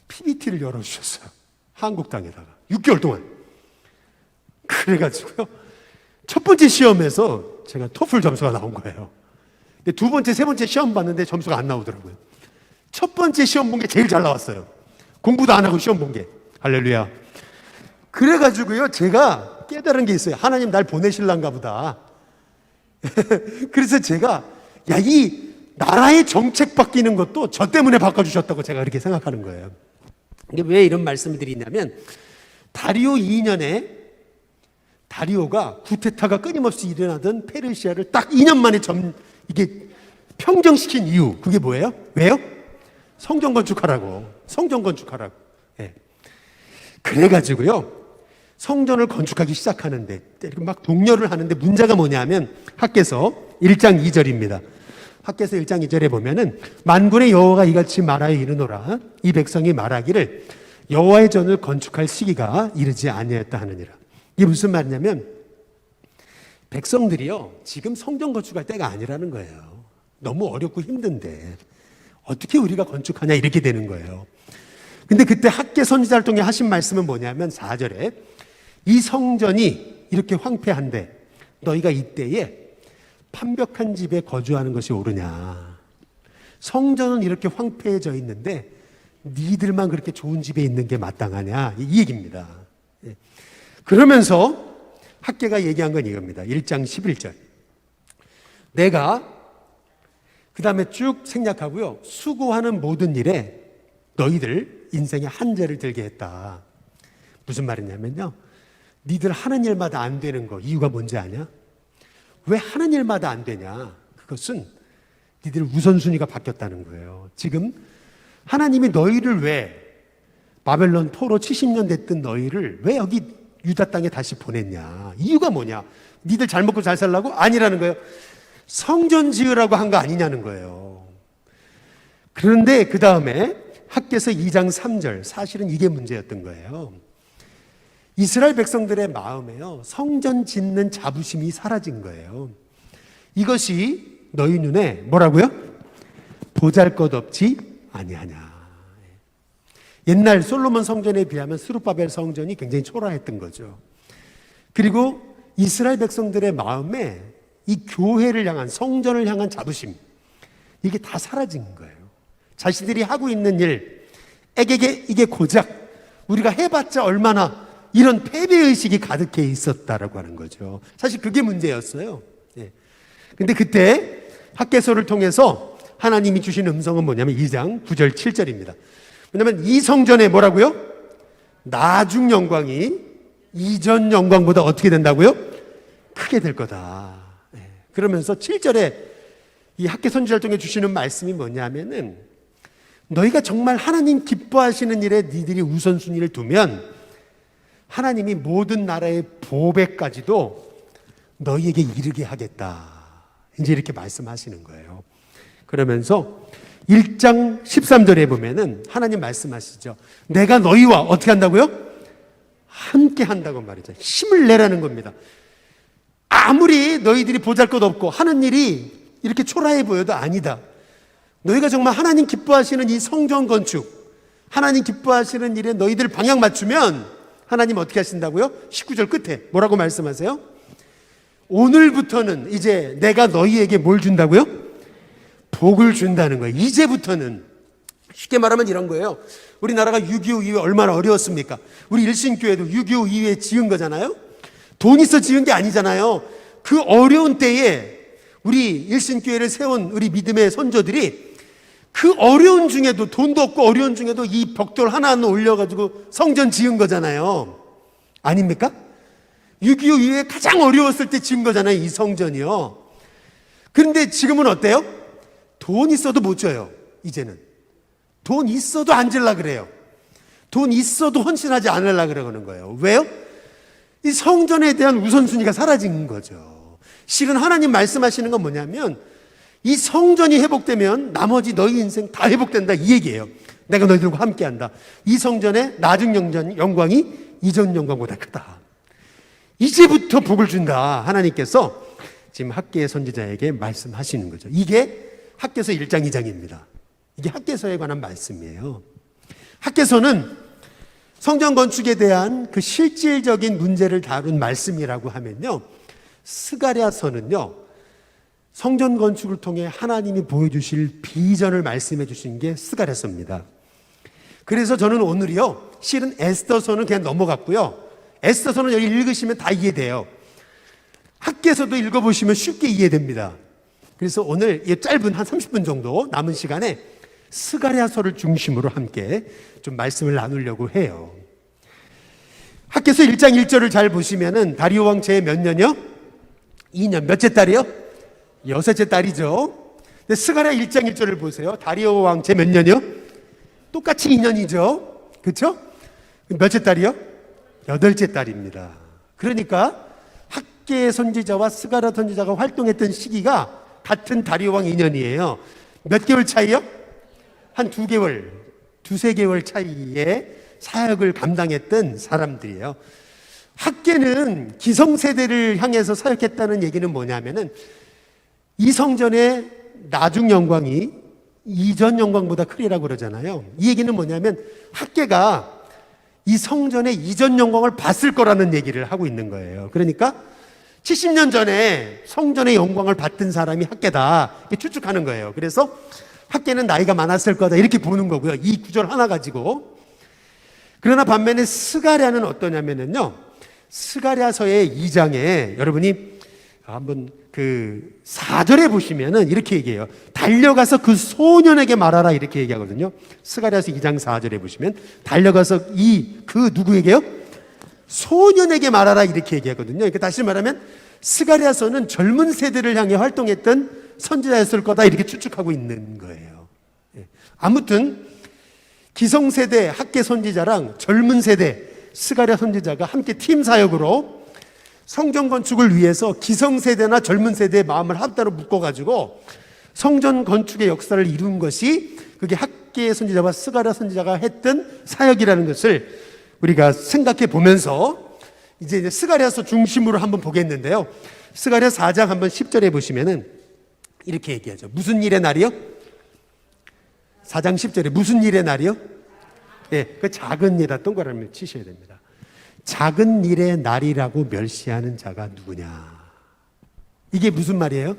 PPT를 열어주셨어요. 한국 땅에다가 6개월 동안. 그래가지고요, 첫 번째 시험에서 제가 토플 점수가 나온 거예요. 근데 두 번째, 세 번째 시험 봤는데 점수가 안 나오더라고요. 첫 번째 시험 본 게 제일 잘 나왔어요. 공부도 안 하고 시험 본 게. 할렐루야. 그래가지고요, 제가 깨달은 게 있어요. 하나님 날 보내실란가 보다. 그래서 제가, 야, 이 나라의 정책 바뀌는 것도 저 때문에 바꿔주셨다고 제가 그렇게 생각하는 거예요. 이게 왜 이런 말씀을 드리냐면, 다리오 2년에 다리오가 쿠데타가 끊임없이 일어나던 페르시아를 딱 2년 만에 이게 평정시킨 이유, 그게 뭐예요? 왜요? 성전 건축하라고. 성전 건축하라고. 예. 그래가지고요, 성전을 건축하기 시작하는데, 막 독려를 하는데 문제가 뭐냐면, 학개서 1장 2절입니다. 학개서 1장 2절에 보면은, 만군의 여호와가 이같이 말하여 이르노라. 이 백성이 말하기를 여호와의 전을 건축할 시기가 이르지 아니하였다 하느니라. 이게 무슨 말이냐면, 백성들이요, 지금 성전 건축할 때가 아니라는 거예요. 너무 어렵고 힘든데 어떻게 우리가 건축하냐, 이렇게 되는 거예요. 근데 그때 학개 선지자를 통해 하신 말씀은 뭐냐면 4절에 이 성전이 이렇게 황폐한데 너희가 이때에 판벽한 집에 거주하는 것이 옳으냐. 성전은 이렇게 황폐해져 있는데 니들만 그렇게 좋은 집에 있는 게 마땅하냐, 이 얘기입니다. 그러면서 학개가 얘기한 건 이겁니다. 1장 11절. 내가 그 다음에 쭉 생략하고요, 수고하는 모든 일에 너희들 인생의 한계를 들게 했다. 무슨 말이냐면요, 니들 하는 일마다 안 되는 거 이유가 뭔지 아냐? 왜 하는 일마다 안 되냐? 그것은 니들 우선순위가 바뀌었다는 거예요. 지금 하나님이 너희를 왜 바벨론 포로 70년 됐던 너희를 왜 여기 유다 땅에 다시 보냈냐? 이유가 뭐냐? 니들 잘 먹고 잘 살라고? 아니라는 거예요. 성전 지으라고 한 거 아니냐는 거예요. 그런데 그 다음에 학개서 2장 3절, 사실은 이게 문제였던 거예요. 이스라엘 백성들의 마음에요, 성전 짓는 자부심이 사라진 거예요. 이것이 너희 눈에 뭐라고요? 보잘것없지 아니하냐. 옛날 솔로몬 성전에 비하면 스룹바벨 성전이 굉장히 초라했던 거죠. 그리고 이스라엘 백성들의 마음에 이 교회를 향한, 성전을 향한 자부심, 이게 다 사라진 거예요. 자신들이 하고 있는 일, 이게 고작 우리가 해봤자 얼마나, 이런 패배의식이 가득해 있었다라고 하는 거죠. 사실 그게 문제였어요. 근데 그때 학개서를 통해서 하나님이 주신 음성은 뭐냐면 2장 9절 7절입니다. 왜냐하면 이 성전에 뭐라고요? 나중 영광이 이전 영광보다 어떻게 된다고요? 크게 될 거다. 그러면서 7절에 이 학개 선지자를 통해 주시는 말씀이 뭐냐면은, 너희가 정말 하나님 기뻐하시는 일에 니들이 우선순위를 두면 하나님이 모든 나라의 보배까지도 너희에게 이르게 하겠다. 이제 이렇게 말씀하시는 거예요. 그러면서 1장 13절에 보면은 하나님 말씀하시죠. 내가 너희와 어떻게 한다고요? 함께 한다고 말이죠. 힘을 내라는 겁니다. 아무리 너희들이 보잘것없고 하는 일이 이렇게 초라해 보여도 아니다. 너희가 정말 하나님 기뻐하시는 이 성전 건축, 하나님 기뻐하시는 일에 너희들 방향 맞추면 하나님 어떻게 하신다고요? 19절 끝에 뭐라고 말씀하세요? 오늘부터는 이제 내가 너희에게 뭘 준다고요? 복을 준다는 거예요. 이제부터는. 쉽게 말하면 이런 거예요. 우리나라가 6.25 이후에 얼마나 어려웠습니까? 우리 일신교회도 6.25 이후에 지은 거잖아요. 돈 있어 지은 게 아니잖아요. 그 어려운 때에 우리 일신교회를 세운 우리 믿음의 선조들이 그 어려운 중에도, 돈도 없고 어려운 중에도 이 벽돌 하나하나 올려가지고 성전 지은 거잖아요. 아닙니까? 6.25 이후에 가장 어려웠을 때 지은 거잖아요, 이 성전이요. 그런데 지금은 어때요? 돈 있어도 못 줘요, 이제는. 돈 있어도 안 질라 그래요. 돈 있어도 헌신하지 않으려 그러는 거예요. 왜요? 이 성전에 대한 우선순위가 사라진 거죠. 실은 하나님 말씀하시는 건 뭐냐면, 이 성전이 회복되면 나머지 너희 인생 다 회복된다, 이 얘기예요. 내가 너희들과 함께한다. 이 성전의 나중 영광이 이전 영광보다 크다. 이제부터 복을 준다. 하나님께서 지금 학개의 선지자에게 말씀하시는 거죠. 이게 학개서 1장 2장입니다. 이게 학개서에 관한 말씀이에요. 학개서는 성전 건축에 대한 그 실질적인 문제를 다룬 말씀이라고 하면요, 스가랴서는요 성전 건축을 통해 하나님이 보여주실 비전을 말씀해 주신 게 스가랴서입니다. 그래서 저는 오늘이요, 실은 에스더서는 그냥 넘어갔고요, 에스더서는 여기 읽으시면 다 이해돼요. 학계에서도 읽어보시면 쉽게 이해됩니다. 그래서 오늘 이 짧은 한 30분 정도 남은 시간에 스가랴서를 중심으로 함께 좀 말씀을 나누려고 해요. 학계서 1장 1절을 잘 보시면은 다리오 왕 제 몇 년이요? 2년. 몇째 딸이요? 6째 딸이죠. 근데 스가랴 1장 1절을 보세요. 다리오 왕 제 몇 년이요? 똑같이 2년이죠. 그렇죠? 몇째 딸이요? 8째 딸입니다. 그러니까 학계 선지자와 스가랴 선지자가 활동했던 시기가 같은 다리오 왕 2년이에요. 몇 개월 차이요? 한 2개월, 2~3개월 차이에 사역을 감당했던 사람들이에요. 학계는 기성세대를 향해서 사역했다는 얘기는 뭐냐면은 이 성전의 나중 영광이 이전 영광보다 크리라고 그러잖아요. 이 얘기는 뭐냐면 학계가 이 성전의 이전 영광을 봤을 거라는 얘기를 하고 있는 거예요. 그러니까 70년 전에 성전의 영광을 받던 사람이 학계다, 이렇게 추측하는 거예요. 그래서 학계는 나이가 많았을 거다, 이렇게 보는 거고요, 이 구절 하나 가지고. 그러나 반면에 스가랴는 어떠냐면요, 스가랴서의 2장에 여러분이 한번 그 4절에 보시면은 이렇게 얘기해요. 달려가서 그 소년에게 말하라, 이렇게 얘기하거든요. 스가랴서 2장 4절에 보시면 달려가서 그 누구에게요? 소년에게 말하라, 이렇게 얘기하거든요. 그러니까 다시 말하면 스가랴서는 젊은 세대를 향해 활동했던 선지자였을 거다, 이렇게 추측하고 있는 거예요. 아무튼 기성세대 학계 선지자랑 젊은 세대 스가랴 선지자가 함께 팀 사역으로 성전 건축을 위해서 기성세대나 젊은 세대의 마음을 합다로 묶어가지고 성전 건축의 역사를 이룬 것이 그게 학계 선지자와 스가랴 선지자가 했던 사역이라는 것을 우리가 생각해 보면서 이제 스가랴서 중심으로 한번 보겠는데요. 스가랴 4장 한번 10절에 보시면은 이렇게 얘기하죠. 무슨 일의 날이요? 4장 10절에 무슨 일의 날이요? 네, 그 작은 일이라 동그라미를 치셔야 됩니다. 작은 일의 날이라고 멸시하는 자가 누구냐? 이게 무슨 말이에요?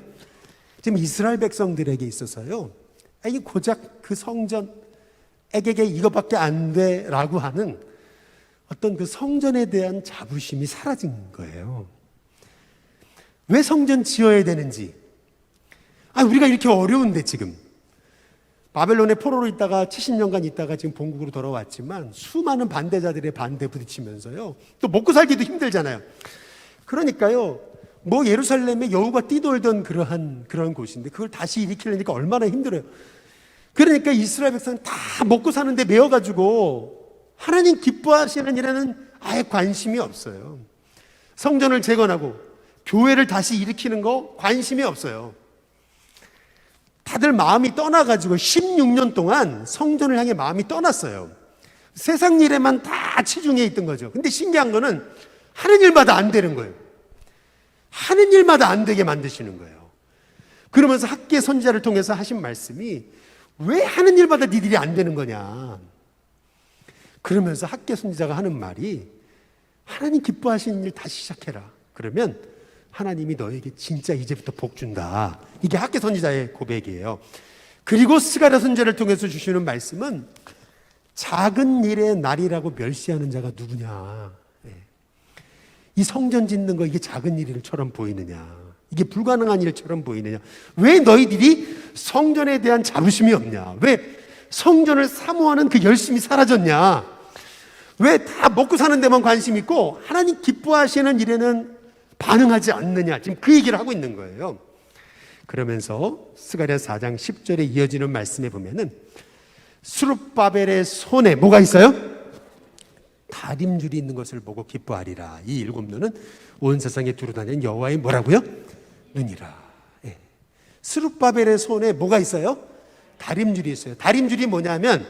지금 이스라엘 백성들에게 있어서요, 이 고작 그 성전 에게게 이것밖에 안 돼라고 하는 어떤 그 성전에 대한 자부심이 사라진 거예요. 왜 성전 지어야 되는지, 우리가 이렇게 어려운데 지금 바벨론의 포로로 있다가 70년간 있다가 지금 본국으로 돌아왔지만 수많은 반대자들의 반대 부딪히면서요, 또 먹고 살기도 힘들잖아요. 그러니까요, 뭐 예루살렘에 여우가 뛰돌던 그런 곳인데 그걸 다시 일으키려니까 얼마나 힘들어요. 그러니까 이스라엘 백성은 다 먹고 사는데 매여가지고 하나님 기뻐하시는 일에는 아예 관심이 없어요. 성전을 재건하고 교회를 다시 일으키는 거 관심이 없어요. 다들 마음이 떠나가지고 16년 동안 성전을 향해 마음이 떠났어요. 세상 일에만 다 치중해 있던 거죠. 근데 신기한 거는 하는 일마다 안 되는 거예요. 하는 일마다 안 되게 만드시는 거예요. 그러면서 학계 선지자를 통해서 하신 말씀이 왜 하는 일마다 니들이 안 되는 거냐. 그러면서 학계 선지자가 하는 말이 하나님 기뻐하시는 일 다시 시작해라. 그러면 하나님이 너에게 진짜 이제부터 복 준다. 이게 학계 선지자의 고백이에요. 그리고 스가랴 선지자를 통해서 주시는 말씀은 작은 일의 날이라고 멸시하는 자가 누구냐. 이 성전 짓는 거 이게 작은 일처럼 보이느냐, 이게 불가능한 일처럼 보이느냐, 왜 너희들이 성전에 대한 자부심이 없냐, 왜 성전을 사모하는 그 열심이 사라졌냐, 왜 다 먹고 사는 데만 관심 있고 하나님 기뻐하시는 일에는 반응하지 않느냐, 지금 그 얘기를 하고 있는 거예요. 그러면서 스가랴 4장 10절에 이어지는 말씀에 보면은 스룹바벨의 손에 뭐가 있어요? 다림줄이 있는 것을 보고 기뻐하리라. 이 7눈은 온 세상에 두루다니는 여호와의 뭐라고요? 눈이라. 예. 스룹바벨의 손에 뭐가 있어요? 다림줄이 있어요. 다림줄이 뭐냐면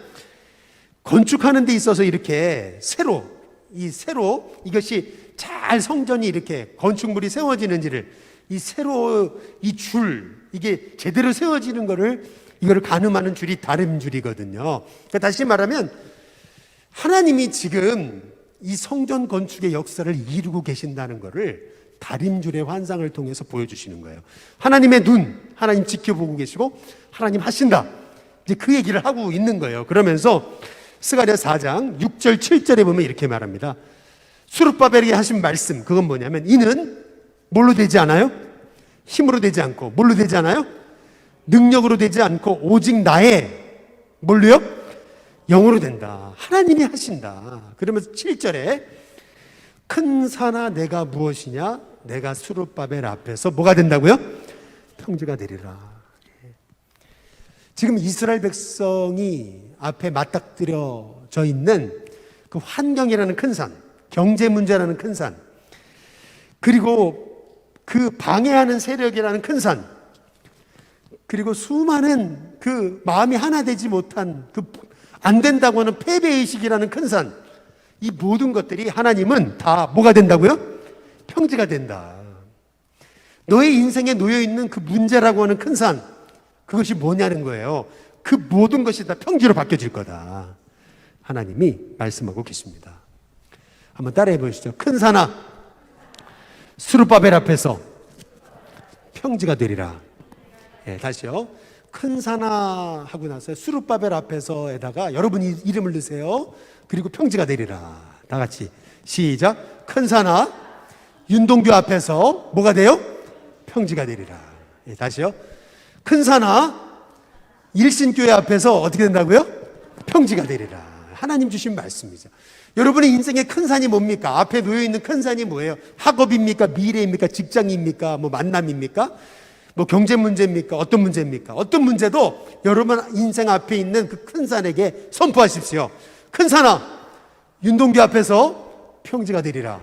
건축하는 데 있어서 이렇게 세로 이것이 잘 성전이 이렇게 건축물이 세워지는지를 이 세로 이 줄 이게 제대로 세워지는 이거를 가늠하는 줄이 다림줄이거든요. 그러니까 다시 말하면 하나님이 지금 이 성전 건축의 역사를 이루고 계신다는 것을 다림줄의 환상을 통해서 보여주시는 거예요. 하나님의 눈, 하나님 지켜보고 계시고 하나님 하신다. 이제 그 얘기를 하고 있는 거예요. 그러면서 스가랴 4장 6절 7절에 보면 이렇게 말합니다. 수룹바벨에게 하신 말씀, 그건 뭐냐면 이는 뭘로 되지 않아요? 힘으로 되지 않고 뭘로 되지 않아요? 능력으로 되지 않고 오직 나의 뭘로요? 영으로 된다. 하나님이 하신다. 그러면서 7절에 큰 산아 내가 무엇이냐? 내가 수룹바벨 앞에서 뭐가 된다고요? 평지가 되리라. 지금 이스라엘 백성이 앞에 맞닥뜨려져 있는 그 환경이라는 큰 산, 경제 문제라는 큰 산, 그리고 그 방해하는 세력이라는 큰 산, 그리고 수많은 그 마음이 하나 되지 못한 그 안 된다고 하는 패배의식이라는 큰 산, 이 모든 것들이 하나님은 다 뭐가 된다고요? 평지가 된다. 너의 인생에 놓여있는 그 문제라고 하는 큰 산, 그것이 뭐냐는 거예요. 그 모든 것이 다 평지로 바뀌어질 거다. 하나님이 말씀하고 계십니다. 한번 따라해 보시죠. 큰 산아, 수룹바벨 앞에서 평지가 되리라. 예, 다시요. 큰 산아 하고 나서 수룹바벨 앞에서에다가 여러분이 이름을 넣으세요. 그리고 평지가 되리라. 다 같이 시작. 큰 산아, 윤동규 앞에서 뭐가 돼요? 평지가 되리라. 예, 다시요. 큰 산아, 일신교회 앞에서 어떻게 된다고요? 평지가 되리라. 하나님 주신 말씀이죠. 여러분의 인생의 큰 산이 뭡니까? 앞에 놓여있는 큰 산이 뭐예요? 학업입니까? 미래입니까? 직장입니까? 뭐 만남입니까? 뭐 경제 문제입니까? 어떤 문제입니까? 어떤 문제도 여러분 인생 앞에 있는 그 큰 산에게 선포하십시오. 큰 산아, 윤동규 앞에서 평지가 되리라.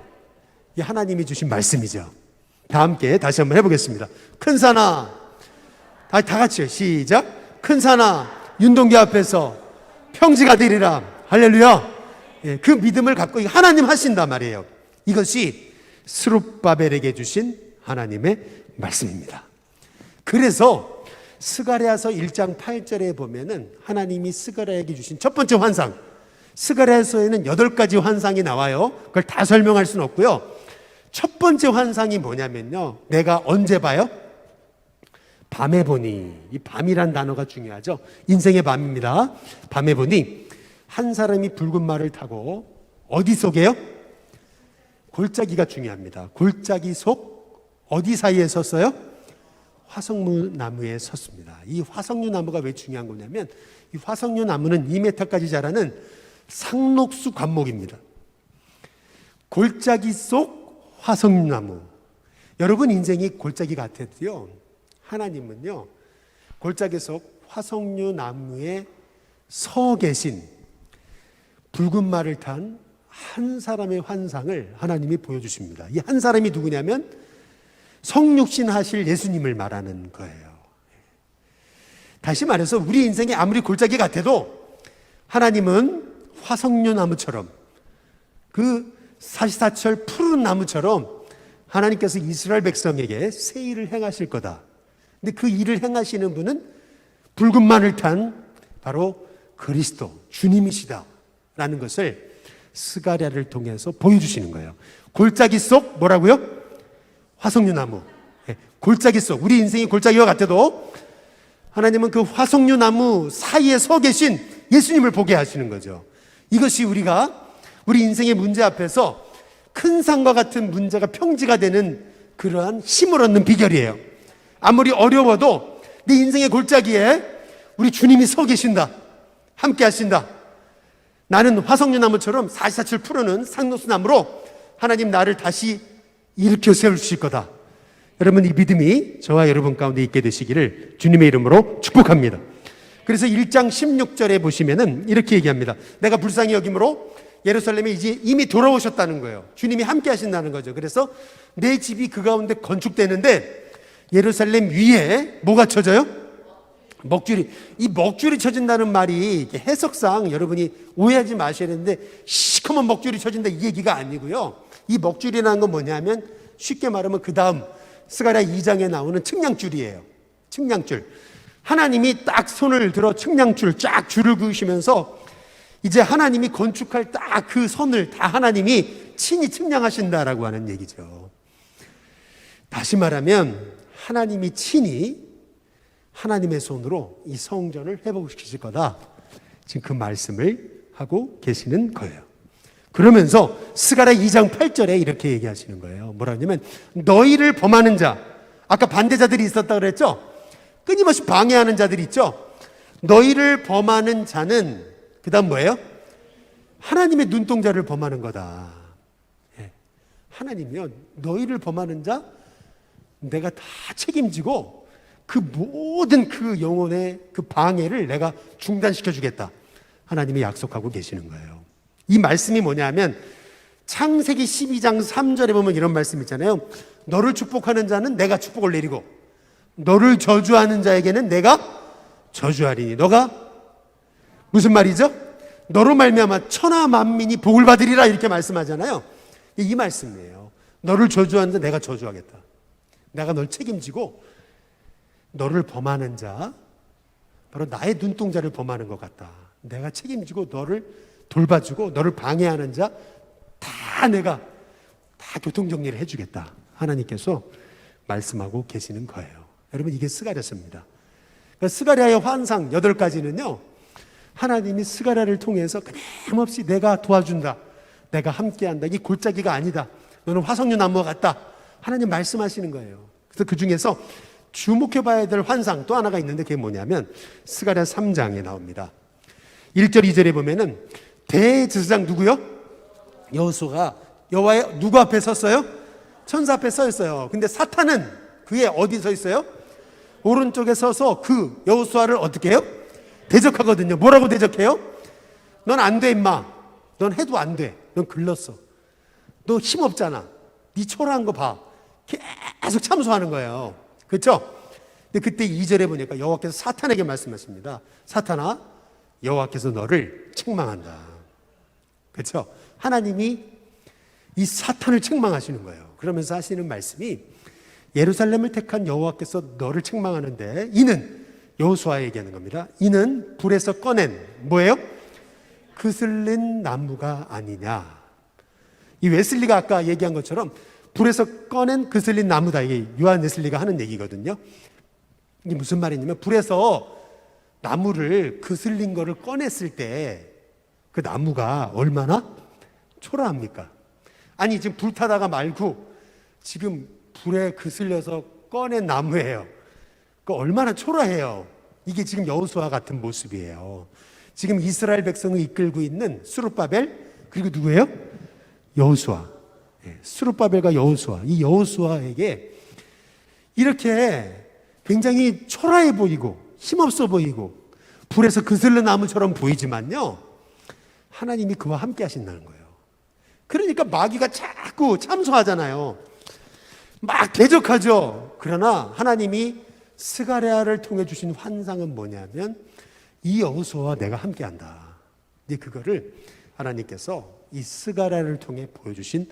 이 하나님이 주신 말씀이죠. 다 함께 다시 한번 해보겠습니다. 큰 산아, 다 같이요. 시작. 큰 산아, 윤동규 앞에서 평지가 되리라. 할렐루야. 예, 그 믿음을 갖고 하나님 하신다 말이에요. 이것이 스룹바벨에게 주신 하나님의 말씀입니다. 그래서 스가랴서 1장 8절에 보면은 하나님이 스가랴에게 주신 첫 번째 환상, 스가랴서에는 8가지 환상이 나와요. 그걸 다 설명할 수는 없고요. 첫 번째 환상이 뭐냐면요, 내가 언제 봐요? 밤에 보니. 이 밤이란 단어가 중요하죠. 인생의 밤입니다. 밤에 보니 한 사람이 붉은 말을 타고 어디 속에요? 골짜기가 중요합니다. 골짜기 속 어디 사이에 섰어요? 화석류 나무에 섰습니다. 이 화석류 나무가 왜 중요한 거냐면 이 화석류 나무는 2m까지 자라는 상록수 관목입니다. 골짜기 속 화석류 나무. 여러분 인생이 골짜기 같아도요, 하나님은요 골짜기 속 화석류 나무에 서 계신 붉은 말을 탄 한 사람의 환상을 하나님이 보여주십니다. 이 한 사람이 누구냐면 성육신 하실 예수님을 말하는 거예요. 다시 말해서 우리 인생이 아무리 골짜기 같아도 하나님은 화석류 나무처럼, 그 사시사철 푸른 나무처럼 하나님께서 이스라엘 백성에게 새 일을 행하실 거다. 근데 그 일을 행하시는 분은 붉은 말을 탄 바로 그리스도 주님이시다라는 것을 스가랴를 통해서 보여주시는 거예요. 골짜기 속 뭐라고요? 화석류 나무. 골짜기 속, 우리 인생이 골짜기와 같아도 하나님은 그 화석류 나무 사이에 서 계신 예수님을 보게 하시는 거죠. 이것이 우리가 우리 인생의 문제 앞에서 큰 산과 같은 문제가 평지가 되는 그러한 힘을 얻는 비결이에요. 아무리 어려워도 내 인생의 골짜기에 우리 주님이 서 계신다. 함께 하신다. 나는 화석류 나무처럼 사시사철 푸르는 상록수 나무로 하나님 나를 다시 일으켜 세우실 거다. 여러분 이 믿음이 저와 여러분 가운데 있게 되시기를 주님의 이름으로 축복합니다. 그래서 1장 16절에 보시면은 이렇게 얘기합니다. 내가 불쌍히 여김으로 예루살렘에 이제 이미 돌아오셨다는 거예요. 주님이 함께 하신다는 거죠. 그래서 내 집이 그 가운데 건축되는데 예루살렘 위에 뭐가 쳐져요? 먹줄이. 이 먹줄이 쳐진다는 말이 해석상 여러분이 오해하지 마셔야 되는데 시커먼 먹줄이 쳐진다 이 얘기가 아니고요. 이 먹줄이라는 건 뭐냐면 쉽게 말하면 그 다음 스가랴 2장에 나오는 측량줄이에요. 측량줄. 하나님이 딱 손을 들어 측량줄 쫙 줄을 그으시면서 이제 하나님이 건축할 딱 그 선을 다 하나님이 친히 측량하신다라고 하는 얘기죠. 다시 말하면 하나님이 친히 하나님의 손으로 이 성전을 회복시키실 거다. 지금 그 말씀을 하고 계시는 거예요. 그러면서 스가랴 2장 8절에 이렇게 얘기하시는 거예요. 뭐라 하냐면 너희를 범하는 자, 아까 반대자들이 있었다 그랬죠? 끊임없이 방해하는 자들이 있죠? 너희를 범하는 자는 그 다음 뭐예요? 하나님의 눈동자를 범하는 거다. 하나님이요, 너희를 범하는 자 내가 다 책임지고 그 모든 그 영혼의 그 방해를 내가 중단시켜 주겠다. 하나님이 약속하고 계시는 거예요. 이 말씀이 뭐냐면 창세기 12장 3절에 보면 이런 말씀 있잖아요. 너를 축복하는 자는 내가 축복을 내리고 너를 저주하는 자에게는 내가 저주하리니. 너가 무슨 말이죠? 너로 말미암아 천하 만민이 복을 받으리라 이렇게 말씀하잖아요. 이 말씀이에요. 너를 저주하는 자 내가 저주하겠다. 내가 널 책임지고 너를 범하는 자, 바로 나의 눈동자를 범하는 것 같다. 내가 책임지고 너를 돌봐주고 너를 방해하는 자 다 내가 다 교통정리를 해주겠다. 하나님께서 말씀하고 계시는 거예요. 여러분, 이게 스가랴서입니다. 그러니까 스가랴의 환상 8가지는요 하나님이 스가랴를 통해서 끊임없이 내가 도와준다, 내가 함께한다, 이 골짜기가 아니다, 너는 화석류 나무와 같다, 하나님 말씀하시는 거예요. 그래서 그 중에서 주목해 봐야 될 환상 또 하나가 있는데 그게 뭐냐면 스가랴 3장에 나옵니다. 1절 2절에 보면은 대제사장 누구요? 여호수아가 여호와의 누구 앞에 섰어요? 천사 앞에 서 있어요. 근데 사탄은 그의 어디 서 있어요? 오른쪽에 서서 그 여호수아를 어떻게 해요? 대적하거든요. 뭐라고 대적해요? 넌 안 돼 임마. 넌 해도 안 돼. 넌 글렀어. 너 힘없잖아. 네 초라한 거 봐. 계속 참소하는 거예요. 그렇죠? 근데 그때 2절에 보니까 여호와께서 사탄에게 말씀하십니다. 사탄아, 여호와께서 너를 책망한다. 그렇죠? 하나님이 이 사탄을 책망하시는 거예요. 그러면서 하시는 말씀이 예루살렘을 택한 여호와께서 너를 책망하는데 이는 여호수아에게 얘기하는 겁니다. 이는 불에서 꺼낸 뭐예요? 그슬린 나무가 아니냐. 이 웨슬리가 아까 얘기한 것처럼 불에서 꺼낸 그슬린 나무다. 이게 요한 웨슬리가 하는 얘기거든요. 이게 무슨 말이냐면 불에서 나무를 그슬린 거를 꺼냈을 때 그 나무가 얼마나 초라합니까? 아니 지금 불타다가 말고 지금 불에 그슬려서 꺼낸 나무예요. 그 얼마나 초라해요. 이게 지금 여호수아 같은 모습이에요. 지금 이스라엘 백성을 이끌고 있는 스룹바벨 그리고 누구예요? 여호수아. 스룹바벨과 여호수아. 이 여호수아에게 이렇게 굉장히 초라해 보이고 힘없어 보이고 불에서 그슬른 나무처럼 보이지만요, 하나님이 그와 함께 하신다는 거예요. 그러니까 마귀가 자꾸 참소하잖아요. 막 대적하죠. 그러나 하나님이 스가랴를 통해 주신 환상은 뭐냐면 이 여호수아와 내가 함께한다. 근데 그거를 하나님께서 이 스가랴를 통해 보여주신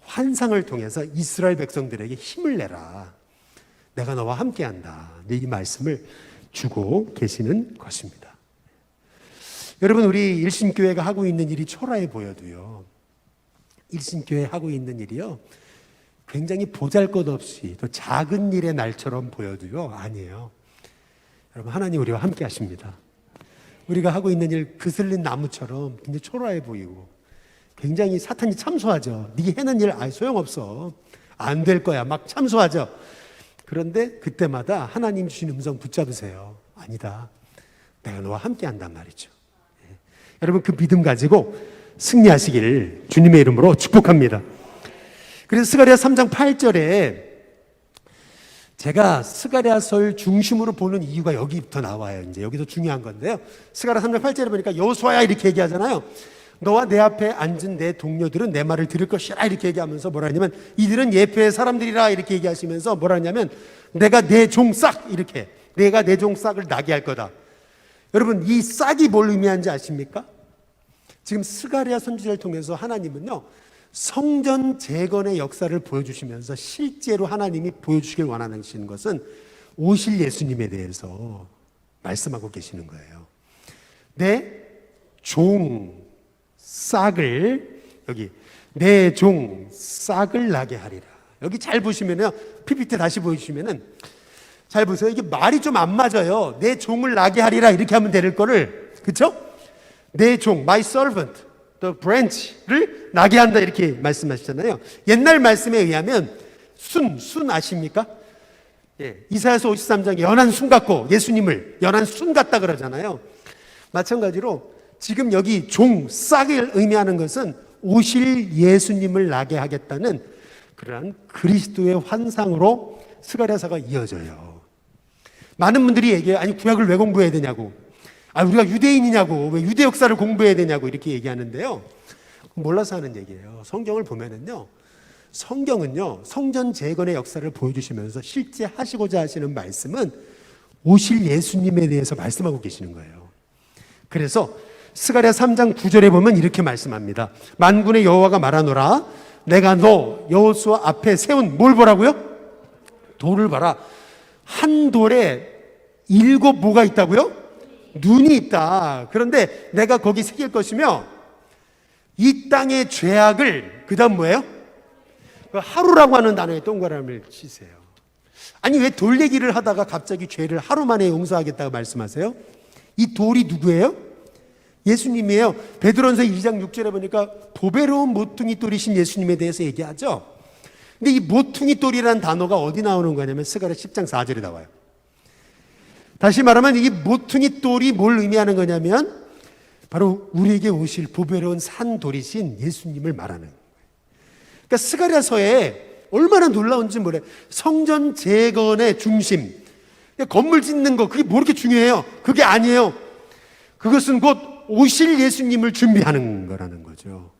환상을 통해서 이스라엘 백성들에게 힘을 내라. 내가 너와 함께한다. 이 말씀을 주고 계시는 것입니다. 여러분, 우리 일신교회가 하고 있는 일이 초라해 보여도요, 일신교회 하고 있는 일이요 굉장히 보잘것없이 또 작은 일의 날처럼 보여도요 아니에요. 여러분, 하나님 우리와 함께 하십니다. 우리가 하고 있는 일 그슬린 나무처럼 굉장히 초라해 보이고 굉장히 사탄이 참소하죠. 네 해는 일 소용없어, 안 될 거야, 막 참소하죠. 그런데 그때마다 하나님 주신 음성 붙잡으세요. 아니다, 내가 너와 함께 한단 말이죠. 여러분, 그 믿음 가지고 승리하시기를 주님의 이름으로 축복합니다. 그래서 스가랴 3장 8절에 제가 스가랴서를 중심으로 보는 이유가 여기부터 나와요. 이제 여기서 중요한 건데요. 스가랴 3장 8절에 보니까 여호수아야 이렇게 얘기하잖아요. 너와 내 앞에 앉은 내 동료들은 내 말을 들을 것이라 이렇게 얘기하면서 뭐라 하냐면 이들은 예표의 사람들이라 이렇게 얘기하시면서 뭐라 하냐면 내가 내 종 싹 이렇게 내가 내 종 싹을 나게 할 거다. 여러분, 이 싹이 뭘 의미하는지 아십니까? 지금 스가랴 선지자를 통해서 하나님은요 성전 재건의 역사를 보여주시면서 실제로 하나님이 보여주시길 원하시는 것은 오실 예수님에 대해서 말씀하고 계시는 거예요. 내 종 싹을, 여기 내 종 싹을 나게 하리라. 여기 잘 보시면요, PPT 다시 보여주시면은 잘 보세요. 이게 말이 좀 안 맞아요. 내 종을 나게 하리라 이렇게 하면 될 거를, 그렇죠? 내 종, my servant, the branch를 나게 한다 이렇게 말씀하시잖아요. 옛날 말씀에 의하면 순 아십니까? 예, 이사야서 53장에 연한 순 같고 예수님을 연한 순 같다 그러잖아요. 마찬가지로 지금 여기 종 싹을 의미하는 것은 오실 예수님을 나게 하겠다는 그러한 그리스도의 환상으로 스가랴서가 이어져요. 많은 분들이 얘기해요. 아니 구약을 왜 공부해야 되냐고. 우리가 유대인이냐고, 왜 유대 역사를 공부해야 되냐고 이렇게 얘기하는데요. 몰라서 하는 얘기예요. 성경을 보면은요, 성경은요, 성전 재건의 역사를 보여주시면서 실제 하시고자 하시는 말씀은 오실 예수님에 대해서 말씀하고 계시는 거예요. 그래서 스가랴 3장 9절에 보면 이렇게 말씀합니다. 만군의 여호와가 말하노라, 내가 너 여호수아 앞에 세운 뭘 보라고요? 돌을 봐라. 한 돌에 7 뭐가 있다고요? 눈이 있다. 그런데 내가 거기 새길 것이며 이 땅의 죄악을, 그 다음 뭐예요? 하루라고 하는 단어에 동그라미를 치세요. 아니 왜 돌 얘기를 하다가 갑자기 죄를 하루 만에 용서하겠다고 말씀하세요? 이 돌이 누구예요? 예수님이에요. 베드로전서 2장 6절에 보니까 보배로운 모퉁이 돌이신 예수님에 대해서 얘기하죠. 근데 이 모퉁이 돌이라는 단어가 어디 나오는 거냐면 스가랴 10장 4절에 나와요. 다시 말하면 이 모퉁이 돌이 뭘 의미하는 거냐면 바로 우리에게 오실 보배로운 산 돌이신 예수님을 말하는 거예요. 그러니까 스가랴서에 얼마나 놀라운지 모르요. 성전 재건의 중심, 건물 짓는 거 그게 뭐 이렇게 중요해요? 그게 아니에요. 그것은 곧 오실 예수님을 준비하는 거라는 거죠.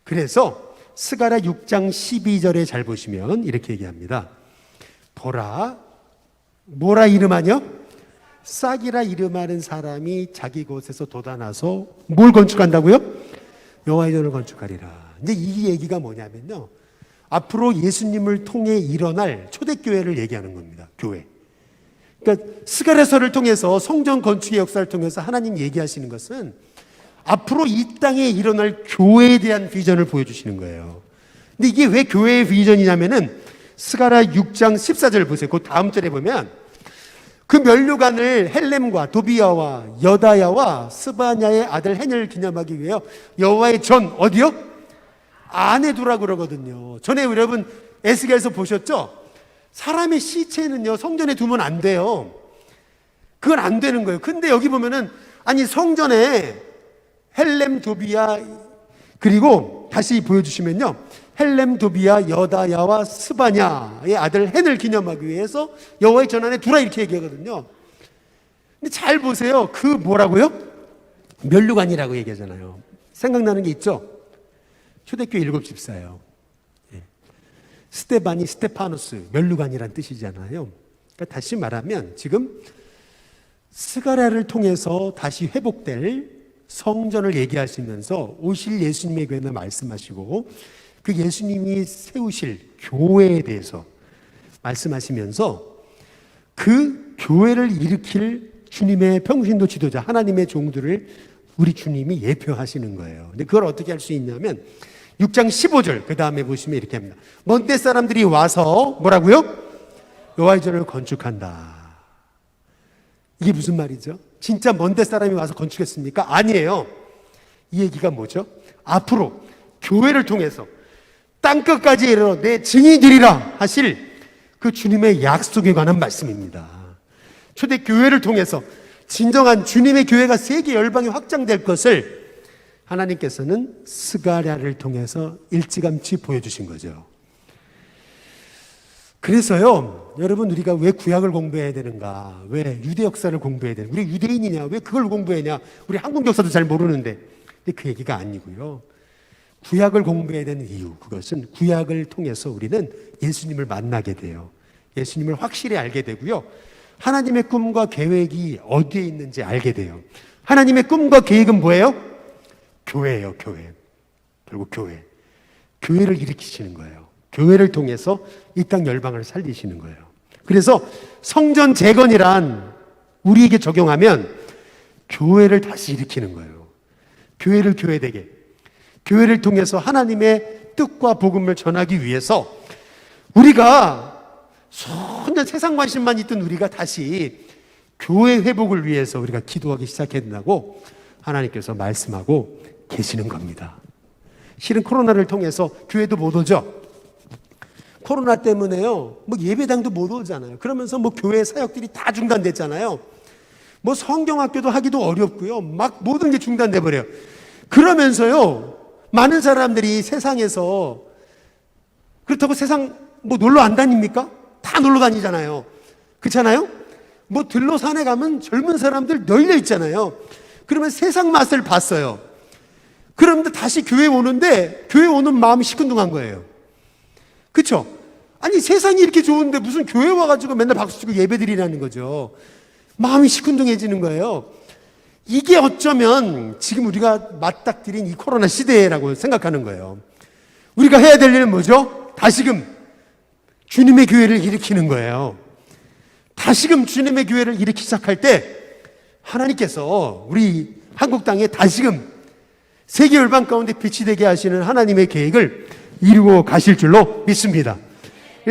그래서 스가랴 6장 12절에 잘 보시면 이렇게 얘기합니다. 보라, 뭐라 이름하냐? 싹이라 이름하는 사람이 자기 곳에서 돋아나서 뭘 건축한다고요? 여호와의 전을 건축하리라. 이제 이 얘기가 뭐냐면요, 앞으로 예수님을 통해 일어날 초대교회를 얘기하는 겁니다. 교회. 그러니까 스가랴서를 통해서 성전 건축의 역사를 통해서 하나님 얘기하시는 것은 앞으로 이 땅에 일어날 교회에 대한 비전을 보여주시는 거예요. 근데 이게 왜 교회의 비전이냐면은 스가랴 6장 14절 보세요. 그 다음 절에 보면 그 면류관을 헬렘과 도비야와 여다야와 스바냐의 아들 헤넬을 기념하기 위하여 여호와의 전 어디요? 안에 두라 그러거든요. 전에 여러분 에스겔에서 보셨죠? 사람의 시체는요 성전에 두면 안 돼요. 그건 안 되는 거예요. 근데 여기 보면은 아니 성전에 헬렘 도비야, 그리고 다시 보여주시면요, 헬렘 도비야 여다야와 스바냐의 아들 헨을 기념하기 위해서 여호와의 전 안에 두라 이렇게 얘기하거든요. 근데 잘 보세요. 그 뭐라고요? 면류관이라고 얘기하잖아요. 생각나는 게 있죠? 초대교회 7 집사예요. 스테바니, 스테파누스, 면류관이란 뜻이잖아요. 그러니까 다시 말하면 지금 스가랴를 통해서 다시 회복될 성전을 얘기하시면서 오실 예수님의 교회를 말씀하시고 그 예수님이 세우실 교회에 대해서 말씀하시면서 그 교회를 일으킬 주님의 평신도 지도자 하나님의 종들을 우리 주님이 예표하시는 거예요. 근데 그걸 어떻게 할 수 있냐면 6장 15절 그 다음에 보시면 이렇게 합니다. 먼 때 사람들이 와서 뭐라고요? 여호와의 전을 건축한다. 이게 무슨 말이죠? 진짜 먼 때 사람이 와서 건축했습니까? 아니에요. 이 얘기가 뭐죠? 앞으로 교회를 통해서 땅끝까지 이르러 내 증인이 되리라 하실 그 주님의 약속에 관한 말씀입니다. 초대교회를 통해서 진정한 주님의 교회가 세계 열방에 확장될 것을 하나님께서는 스가랴를 통해서 일찌감치 보여주신 거죠. 그래서요, 여러분 우리가 왜 구약을 공부해야 되는가? 왜 유대 역사를 공부해야 되는가? 우리 유대인이냐? 왜 그걸 공부해냐? 우리 한국 역사도 잘 모르는데. 근데 그 얘기가 아니고요. 구약을 공부해야 되는 이유, 그것은 구약을 통해서 우리는 예수님을 만나게 돼요. 예수님을 확실히 알게 되고요. 하나님의 꿈과 계획이 어디에 있는지 알게 돼요. 하나님의 꿈과 계획은 뭐예요? 교회예요, 교회. 결국 교회. 교회를 일으키시는 거예요. 교회를 통해서 이 땅 열방을 살리시는 거예요. 그래서 성전 재건이란 우리에게 적용하면 교회를 다시 일으키는 거예요. 교회를 교회되게, 교회를 통해서 하나님의 뜻과 복음을 전하기 위해서 우리가 전혀 세상 관심만 있던 우리가 다시 교회 회복을 위해서 우리가 기도하기 시작해야 된다고 하나님께서 말씀하고 계시는 겁니다. 실은 코로나를 통해서 교회도 못 오죠. 코로나 때문에요, 뭐 예배당도 못 오잖아요. 그러면서 뭐 교회 사역들이 다 중단됐잖아요. 뭐 성경학교도 하기도 어렵고요. 막 모든 게 중단돼 버려요. 그러면서요, 많은 사람들이 세상에서, 그렇다고 세상 뭐 놀러 안 다닙니까? 다 놀러 다니잖아요. 그렇잖아요? 뭐 들로 산에 가면 젊은 사람들 널려 있잖아요. 그러면 세상 맛을 봤어요. 그런데 다시 교회 오는데 교회 오는 마음이 시큰둥한 거예요. 그렇죠? 아니 세상이 이렇게 좋은데 무슨 교회 와가지고 맨날 박수치고 예배드리라는 거죠. 마음이 시큰둥해지는 거예요. 이게 어쩌면 지금 우리가 맞닥뜨린 이 코로나 시대라고 생각하는 거예요. 우리가 해야 될 일은 뭐죠? 다시금 주님의 교회를 일으키는 거예요. 다시금 주님의 교회를 일으키기 시작할 때 하나님께서 우리 한국 땅에 다시금 세계 열방 가운데 빛이 되게 하시는 하나님의 계획을 이루어 가실 줄로 믿습니다.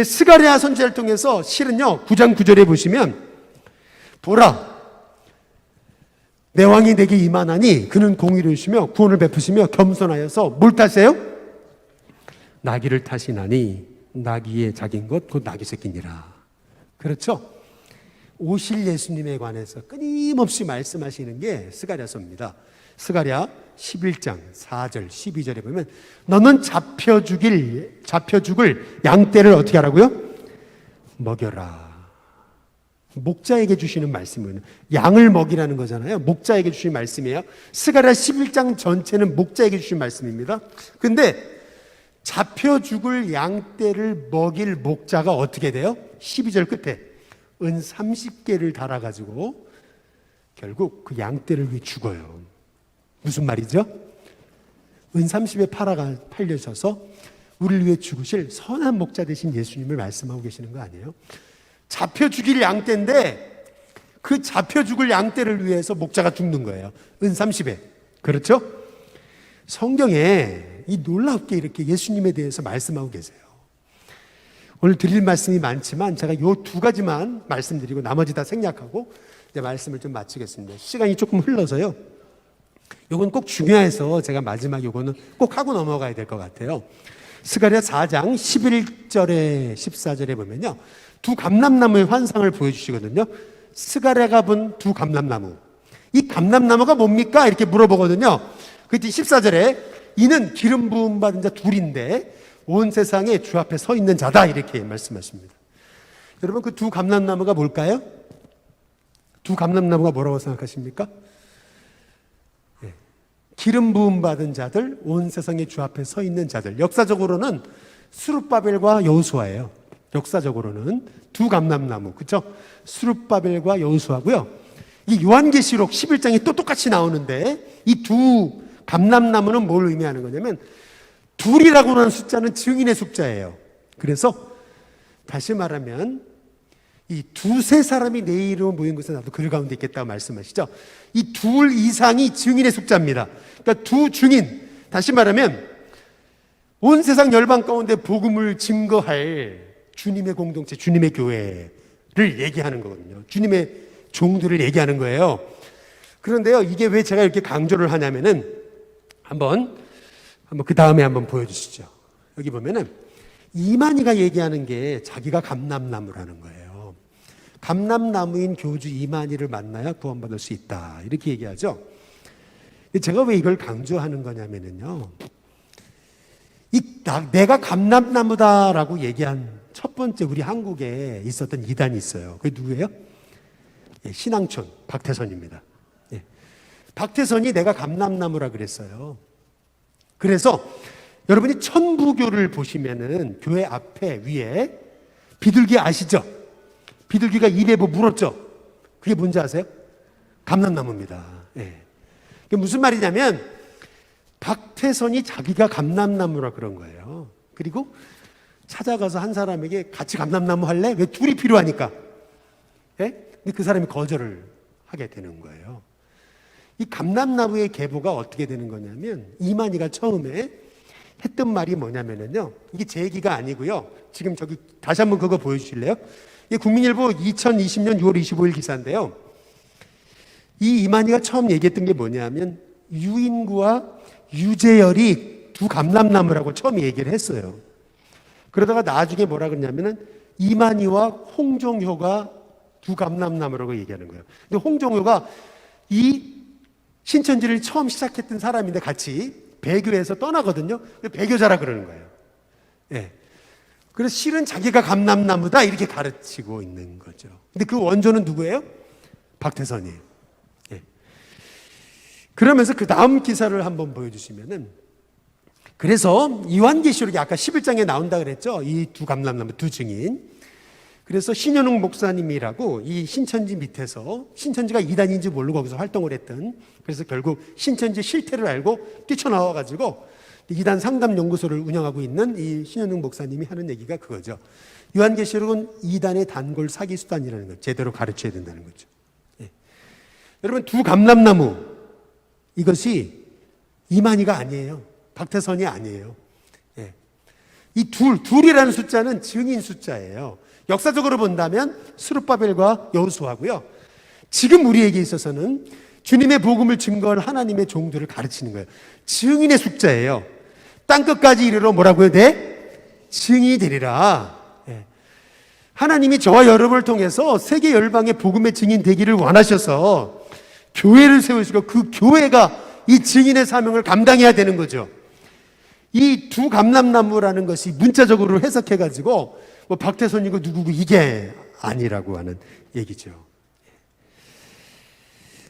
스가랴 선지자를 통해서 실은요 9장 9절에 보시면 보라 내 왕이 내게 임하나니 그는 공의를 주시며 구원을 베푸시며 겸손하여서 뭘 타세요? 나귀를 타시나니 나귀의 작은 것 곧 나귀 새끼니라. 그렇죠? 오실 예수님에 관해서 끊임없이 말씀하시는 게 스가랴서입니다. 스가랴 11장 4절 12절에 보면 너는 잡혀 죽을 양떼를 어떻게 하라고요? 먹여라. 목자에게 주시는 말씀은 양을 먹이라는 거잖아요. 목자에게 주신 말씀이에요. 스가랴 11장 전체는 목자에게 주신 말씀입니다. 근데 잡혀 죽을 양떼를 먹일 목자가 어떻게 돼요? 12절 끝에 은 30개를 달아가지고 결국 그 양떼를 위해 죽어요. 무슨 말이죠? 은 30에 팔려져서 우리를 위해 죽으실 선한 목자 되신 예수님을 말씀하고 계시는 거 아니에요? 잡혀 죽일 양떼인데 그 잡혀 죽을 양떼를 위해서 목자가 죽는 거예요. 은 30에. 그렇죠? 성경에 이 놀랍게 이렇게 예수님에 대해서 말씀하고 계세요. 오늘 드릴 말씀이 많지만 제가 요 두 가지만 말씀드리고 나머지 다 생략하고 이제 말씀을 좀 마치겠습니다. 시간이 조금 흘러서요. 요건 꼭 중요해서 제가 마지막 요거는 꼭 하고 넘어가야 될 것 같아요. 스가랴 4장 11절에 14절에 보면요. 두 감람나무의 환상을 보여주시거든요. 스가랴가 본 두 감람나무. 이 감람나무가 뭡니까? 이렇게 물어보거든요. 그때 14절에 이는 기름 부음 받은 자 둘인데 온 세상에 주 앞에 서 있는 자다 이렇게 말씀하십니다. 여러분 그 두 감람나무가 뭘까요? 두 감람나무가 뭐라고 생각하십니까? 네. 기름 부음 받은 자들, 온 세상에 주 앞에 서 있는 자들. 역사적으로는 스룹바벨과 여호수아예요. 역사적으로는 두 감람나무, 그렇죠? 스룹바벨과 여호수아고요. 이 요한계시록 11장이 또 똑같이 나오는데 이 두 감람나무는 뭘 의미하는 거냐면 둘이라고 하는 숫자는 증인의 숫자예요. 그래서 다시 말하면 이 두세 사람이 내 이름으로 모인 곳에 나도 그 가운데 있겠다고 말씀하시죠. 이 둘 이상이 증인의 숫자입니다. 그러니까 두 증인, 다시 말하면 온 세상 열방 가운데 복음을 증거할 주님의 공동체, 주님의 교회를 얘기하는 거거든요. 주님의 종들을 얘기하는 거예요. 그런데요, 이게 왜 제가 이렇게 강조를 하냐면은 한번 그 다음에 한번 보여주시죠. 여기 보면은 이만희가 얘기하는 게 자기가 감람나무라는 거예요. 감람나무인 교주 이만희를 만나야 구원받을 수 있다. 이렇게 얘기하죠. 제가 왜 이걸 강조하는 거냐면은요. 내가 감람나무다라고 얘기한 첫 번째 우리 한국에 있었던 이단이 있어요. 그게 누구예요? 신앙촌 박태선입니다. 박태선이 내가 감람나무라 그랬어요. 그래서 여러분이 천부교를 보시면은 교회 앞에 위에 비둘기 아시죠? 비둘기가 입에 뭐 물었죠? 그게 뭔지 아세요? 감람나무입니다. 그게 무슨 말이냐면 박태선이 자기가 감람나무라 그런 거예요. 그리고 찾아가서 한 사람에게 같이 감람나무 할래? 왜 둘이 필요하니까. 근데 그 사람이 거절을 하게 되는 거예요. 이 감람나무의 계보가 어떻게 되는 거냐면 이만희가 처음에 했던 말이 뭐냐면요. 이게 제 얘기가 아니고요. 지금 저기 다시 한번 그거 보여주실래요? 이게 국민일보 2020년 6월 25일 기사인데요. 이 이만희가 처음 얘기했던 게 뭐냐면 유인구와 유재열이 두 감람나무라고 처음 얘기를 했어요. 그러다가 나중에 뭐라 그러냐면은 이만희와 홍종효가 두 감람나무라고 얘기하는 거예요. 근데 홍종효가 이 신천지를 처음 시작했던 사람인데 같이 배교에서 떠나거든요. 배교자라 그러는 거예요. 예. 그래서 실은 자기가 감람나무다 이렇게 가르치고 있는 거죠. 근데 그 원조는 누구예요? 박태선이에요. 예. 그러면서 그 다음 기사를 한번 보여주시면은, 그래서 요한계시록이 아까 11장에 나온다 그랬죠. 이 두 감람나무 두 증인. 그래서 신현웅 목사님이라고 이 신천지 밑에서, 신천지가 이단인지 모르고 거기서 활동을 했던, 그래서 결국 신천지 실태를 알고 뛰쳐나와가지고 이단 상담 연구소를 운영하고 있는 이 신현웅 목사님이 하는 얘기가 그거죠. 요한계시록은 이단의 단골 사기 수단이라는 걸 제대로 가르쳐야 된다는 거죠. 예. 여러분, 두 감람나무, 이것이 이만희가 아니에요. 박태선이 아니에요. 예. 이 둘이라는 숫자는 증인 숫자예요. 역사적으로 본다면 스룹바벨과 여호수아고요. 지금 우리에게 있어서는 주님의 복음을 증거할 하나님의 종들을 가르치는 거예요. 증인의 숫자예요. 땅끝까지 이르러 뭐라고요? 증인이 되리라. 예. 하나님이 저와 여러분을 통해서 세계 열방의 복음의 증인 되기를 원하셔서 교회를 세우시고 그 교회가 이 증인의 사명을 감당해야 되는 거죠. 이 두 감람나무라는 것이 문자적으로 해석해가지고 뭐 박태선이고 누구고 이게 아니라고 하는 얘기죠.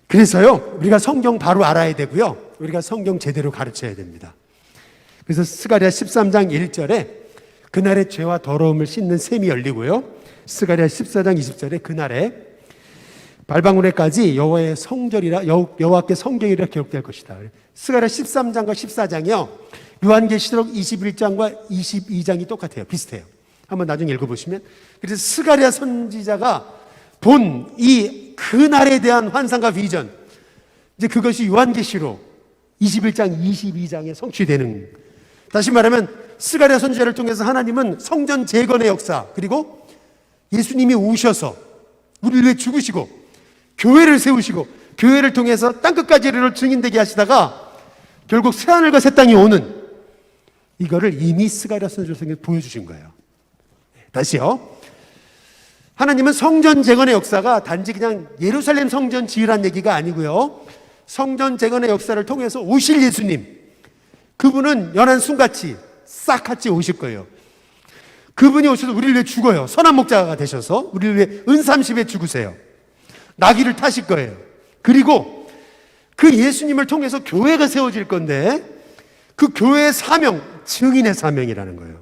그래서요, 우리가 성경 바로 알아야 되고요. 우리가 성경 제대로 가르쳐야 됩니다. 그래서 스가랴 13장 1절에 그날의 죄와 더러움을 씻는 샘이 열리고요. 스가랴 14장 20절에 그날에 발방울에까지 여호와의 성절이라 여호와께 성경이라 기록될 것이다. 스가랴 13장과 14장이요. 요한계시록 21장과 22장이 똑같아요. 비슷해요. 한번 나중에 읽어보시면. 그래서 스가랴 선지자가 본 이 그날에 대한 환상과 비전, 이제 그것이 요한계시록 21장, 22장에 성취되는. 다시 말하면 스가랴 선지자를 통해서 하나님은 성전 재건의 역사, 그리고 예수님이 오셔서 우리를 위해 죽으시고 교회를 세우시고 교회를 통해서 땅끝까지 이르러 증인되게 하시다가 결국 새하늘과 새 땅이 오는, 이거를 이미 스가랴 선지자에게 보여주신 거예요. 다시요. 하나님은 성전 재건의 역사가 단지 그냥 예루살렘 성전 지으란 얘기가 아니고요. 성전 재건의 역사를 통해서 오실 예수님, 그분은 연한 순같이 싹 같이 오실 거예요. 그분이 오셔서 우리를 위해 죽어요. 선한 목자가 되셔서 우리를 위해 은삼십에 죽으세요. 나귀를 타실 거예요. 그리고 그 예수님을 통해서 교회가 세워질 건데 그 교회의 사명, 증인의 사명이라는 거예요.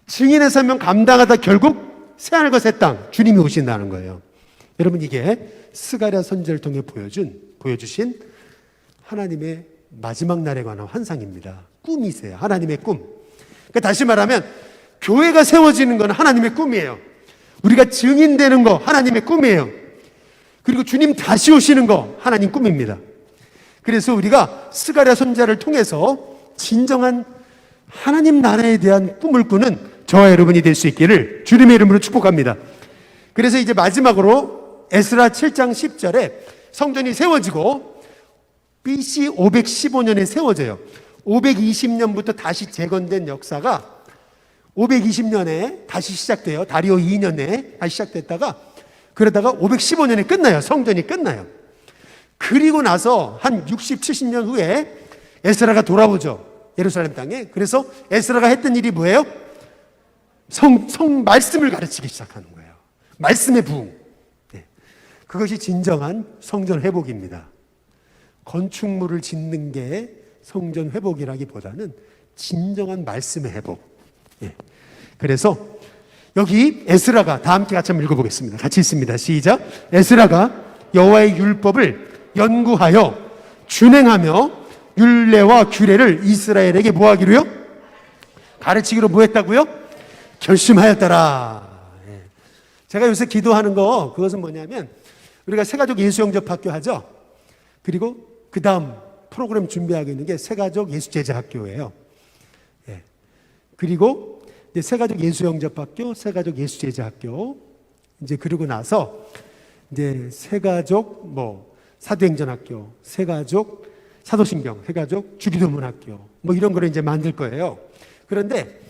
증인의 사명 감당하다 결국 새하늘과 새 땅, 주님이 오신다는 거예요. 여러분, 이게 스가랴 선지자를 통해 보여주신 하나님의 마지막 날에 관한 환상입니다. 꿈이세요. 하나님의 꿈. 그러니까 다시 말하면 교회가 세워지는 건 하나님의 꿈이에요. 우리가 증인되는 거 하나님의 꿈이에요. 그리고 주님 다시 오시는 거 하나님 꿈입니다. 그래서 우리가 스가랴 선지자를 통해서 진정한 하나님 나라에 대한 꿈을 꾸는 저와 여러분이 될 수 있기를 주님의 이름으로 축복합니다. 그래서 이제 마지막으로 에스라 7장 10절에 성전이 세워지고 BC 515년에 세워져요. 520년부터 다시 재건된 역사가 520년에 다시 시작돼요. 다리오 2년에 다시 시작됐다가 그러다가 515년에 끝나요. 성전이 끝나요. 그리고 나서 한 60, 70년 후에 에스라가 돌아오죠. 예루살렘 땅에. 그래서 에스라가 했던 일이 뭐예요? 말씀을 가르치기 시작하는 거예요. 말씀의 부흥. 네. 그것이 진정한 성전 회복입니다. 건축물을 짓는 게 성전 회복이라기보다는 진정한 말씀의 회복. 네. 그래서 여기 에스라가 다 함께 같이 한번 읽어보겠습니다. 같이 읽습니다. 시작. 에스라가 여호와의 율법을 연구하여 준행하며 율례와 규례를 이스라엘에게 뭐 하기로요? 가르치기로 뭐 했다고요? 결심하였더라. 예. 제가 요새 기도하는 거, 그것은 뭐냐면 우리가 새가족 예수영접학교 하죠. 그리고 그 다음 프로그램 준비하고 있는 게 새가족 예수제자학교예요. 예. 그리고 이제 새가족 예수영접학교, 새가족 예수제자학교, 이제 그러고 나서 이제 새가족 사도행전학교, 새가족 사도신경, 새가족 주기도문학교 이런 거를 이제 만들 거예요. 그런데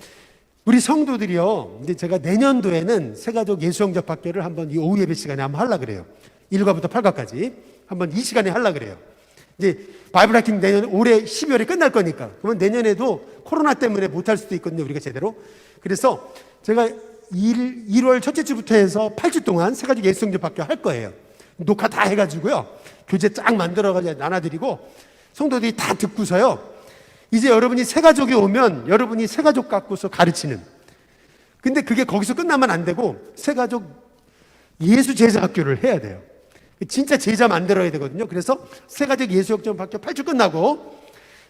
우리 성도들이요, 이제 제가 내년도에는 새가족 예수영접학교를 한번 이 오후 예배 시간에 한번 하려고 그래요. 1과부터 8과까지 한번 이 시간에 하려고 그래요. 이제 바이블 하킹 내년 올해 12월에 끝날 거니까. 그러면 내년에도 코로나 때문에 못할 수도 있거든요, 우리가 제대로. 그래서 제가 1월 첫째 주부터 해서 8주 동안 새가족 예수영접학교 할 거예요. 녹화 다 해가지고요, 교재 쫙 만들어가지고 나눠드리고 성도들이 다 듣고서요, 이제 여러분이 새가족이 오면 여러분이 새가족 갖고서 가르치는. 근데 그게 거기서 끝나면 안 되고 새가족 예수제자학교를 해야 돼요. 진짜 제자 만들어야 되거든요. 그래서 새가족 예수영접학교 8주 끝나고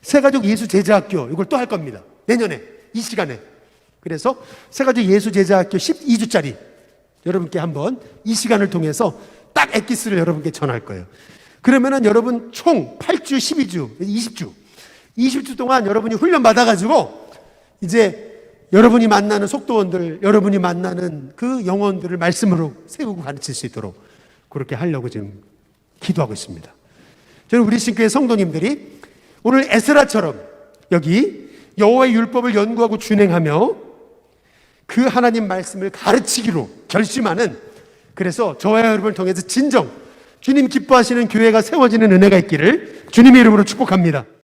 새가족 예수제자학교 이걸 또 할 겁니다. 내년에 이 시간에. 그래서 새가족 예수제자학교 12주짜리 여러분께 한번 이 시간을 통해서 딱 엑기스를 여러분께 전할 거예요. 그러면은 여러분 총 8주, 12주, 20주 동안 여러분이 훈련 받아가지고 이제 여러분이 만나는 속도원들, 여러분이 만나는 그 영혼들을 말씀으로 세우고 가르칠 수 있도록 그렇게 하려고 지금 기도하고 있습니다. 저는 우리 신교회 성도님들이 오늘 에스라처럼 여기 여호와의 율법을 연구하고 준행하며 그 하나님 말씀을 가르치기로 결심하는, 그래서 저와 여러분을 통해서 진정 주님 기뻐하시는 교회가 세워지는 은혜가 있기를 주님의 이름으로 축복합니다.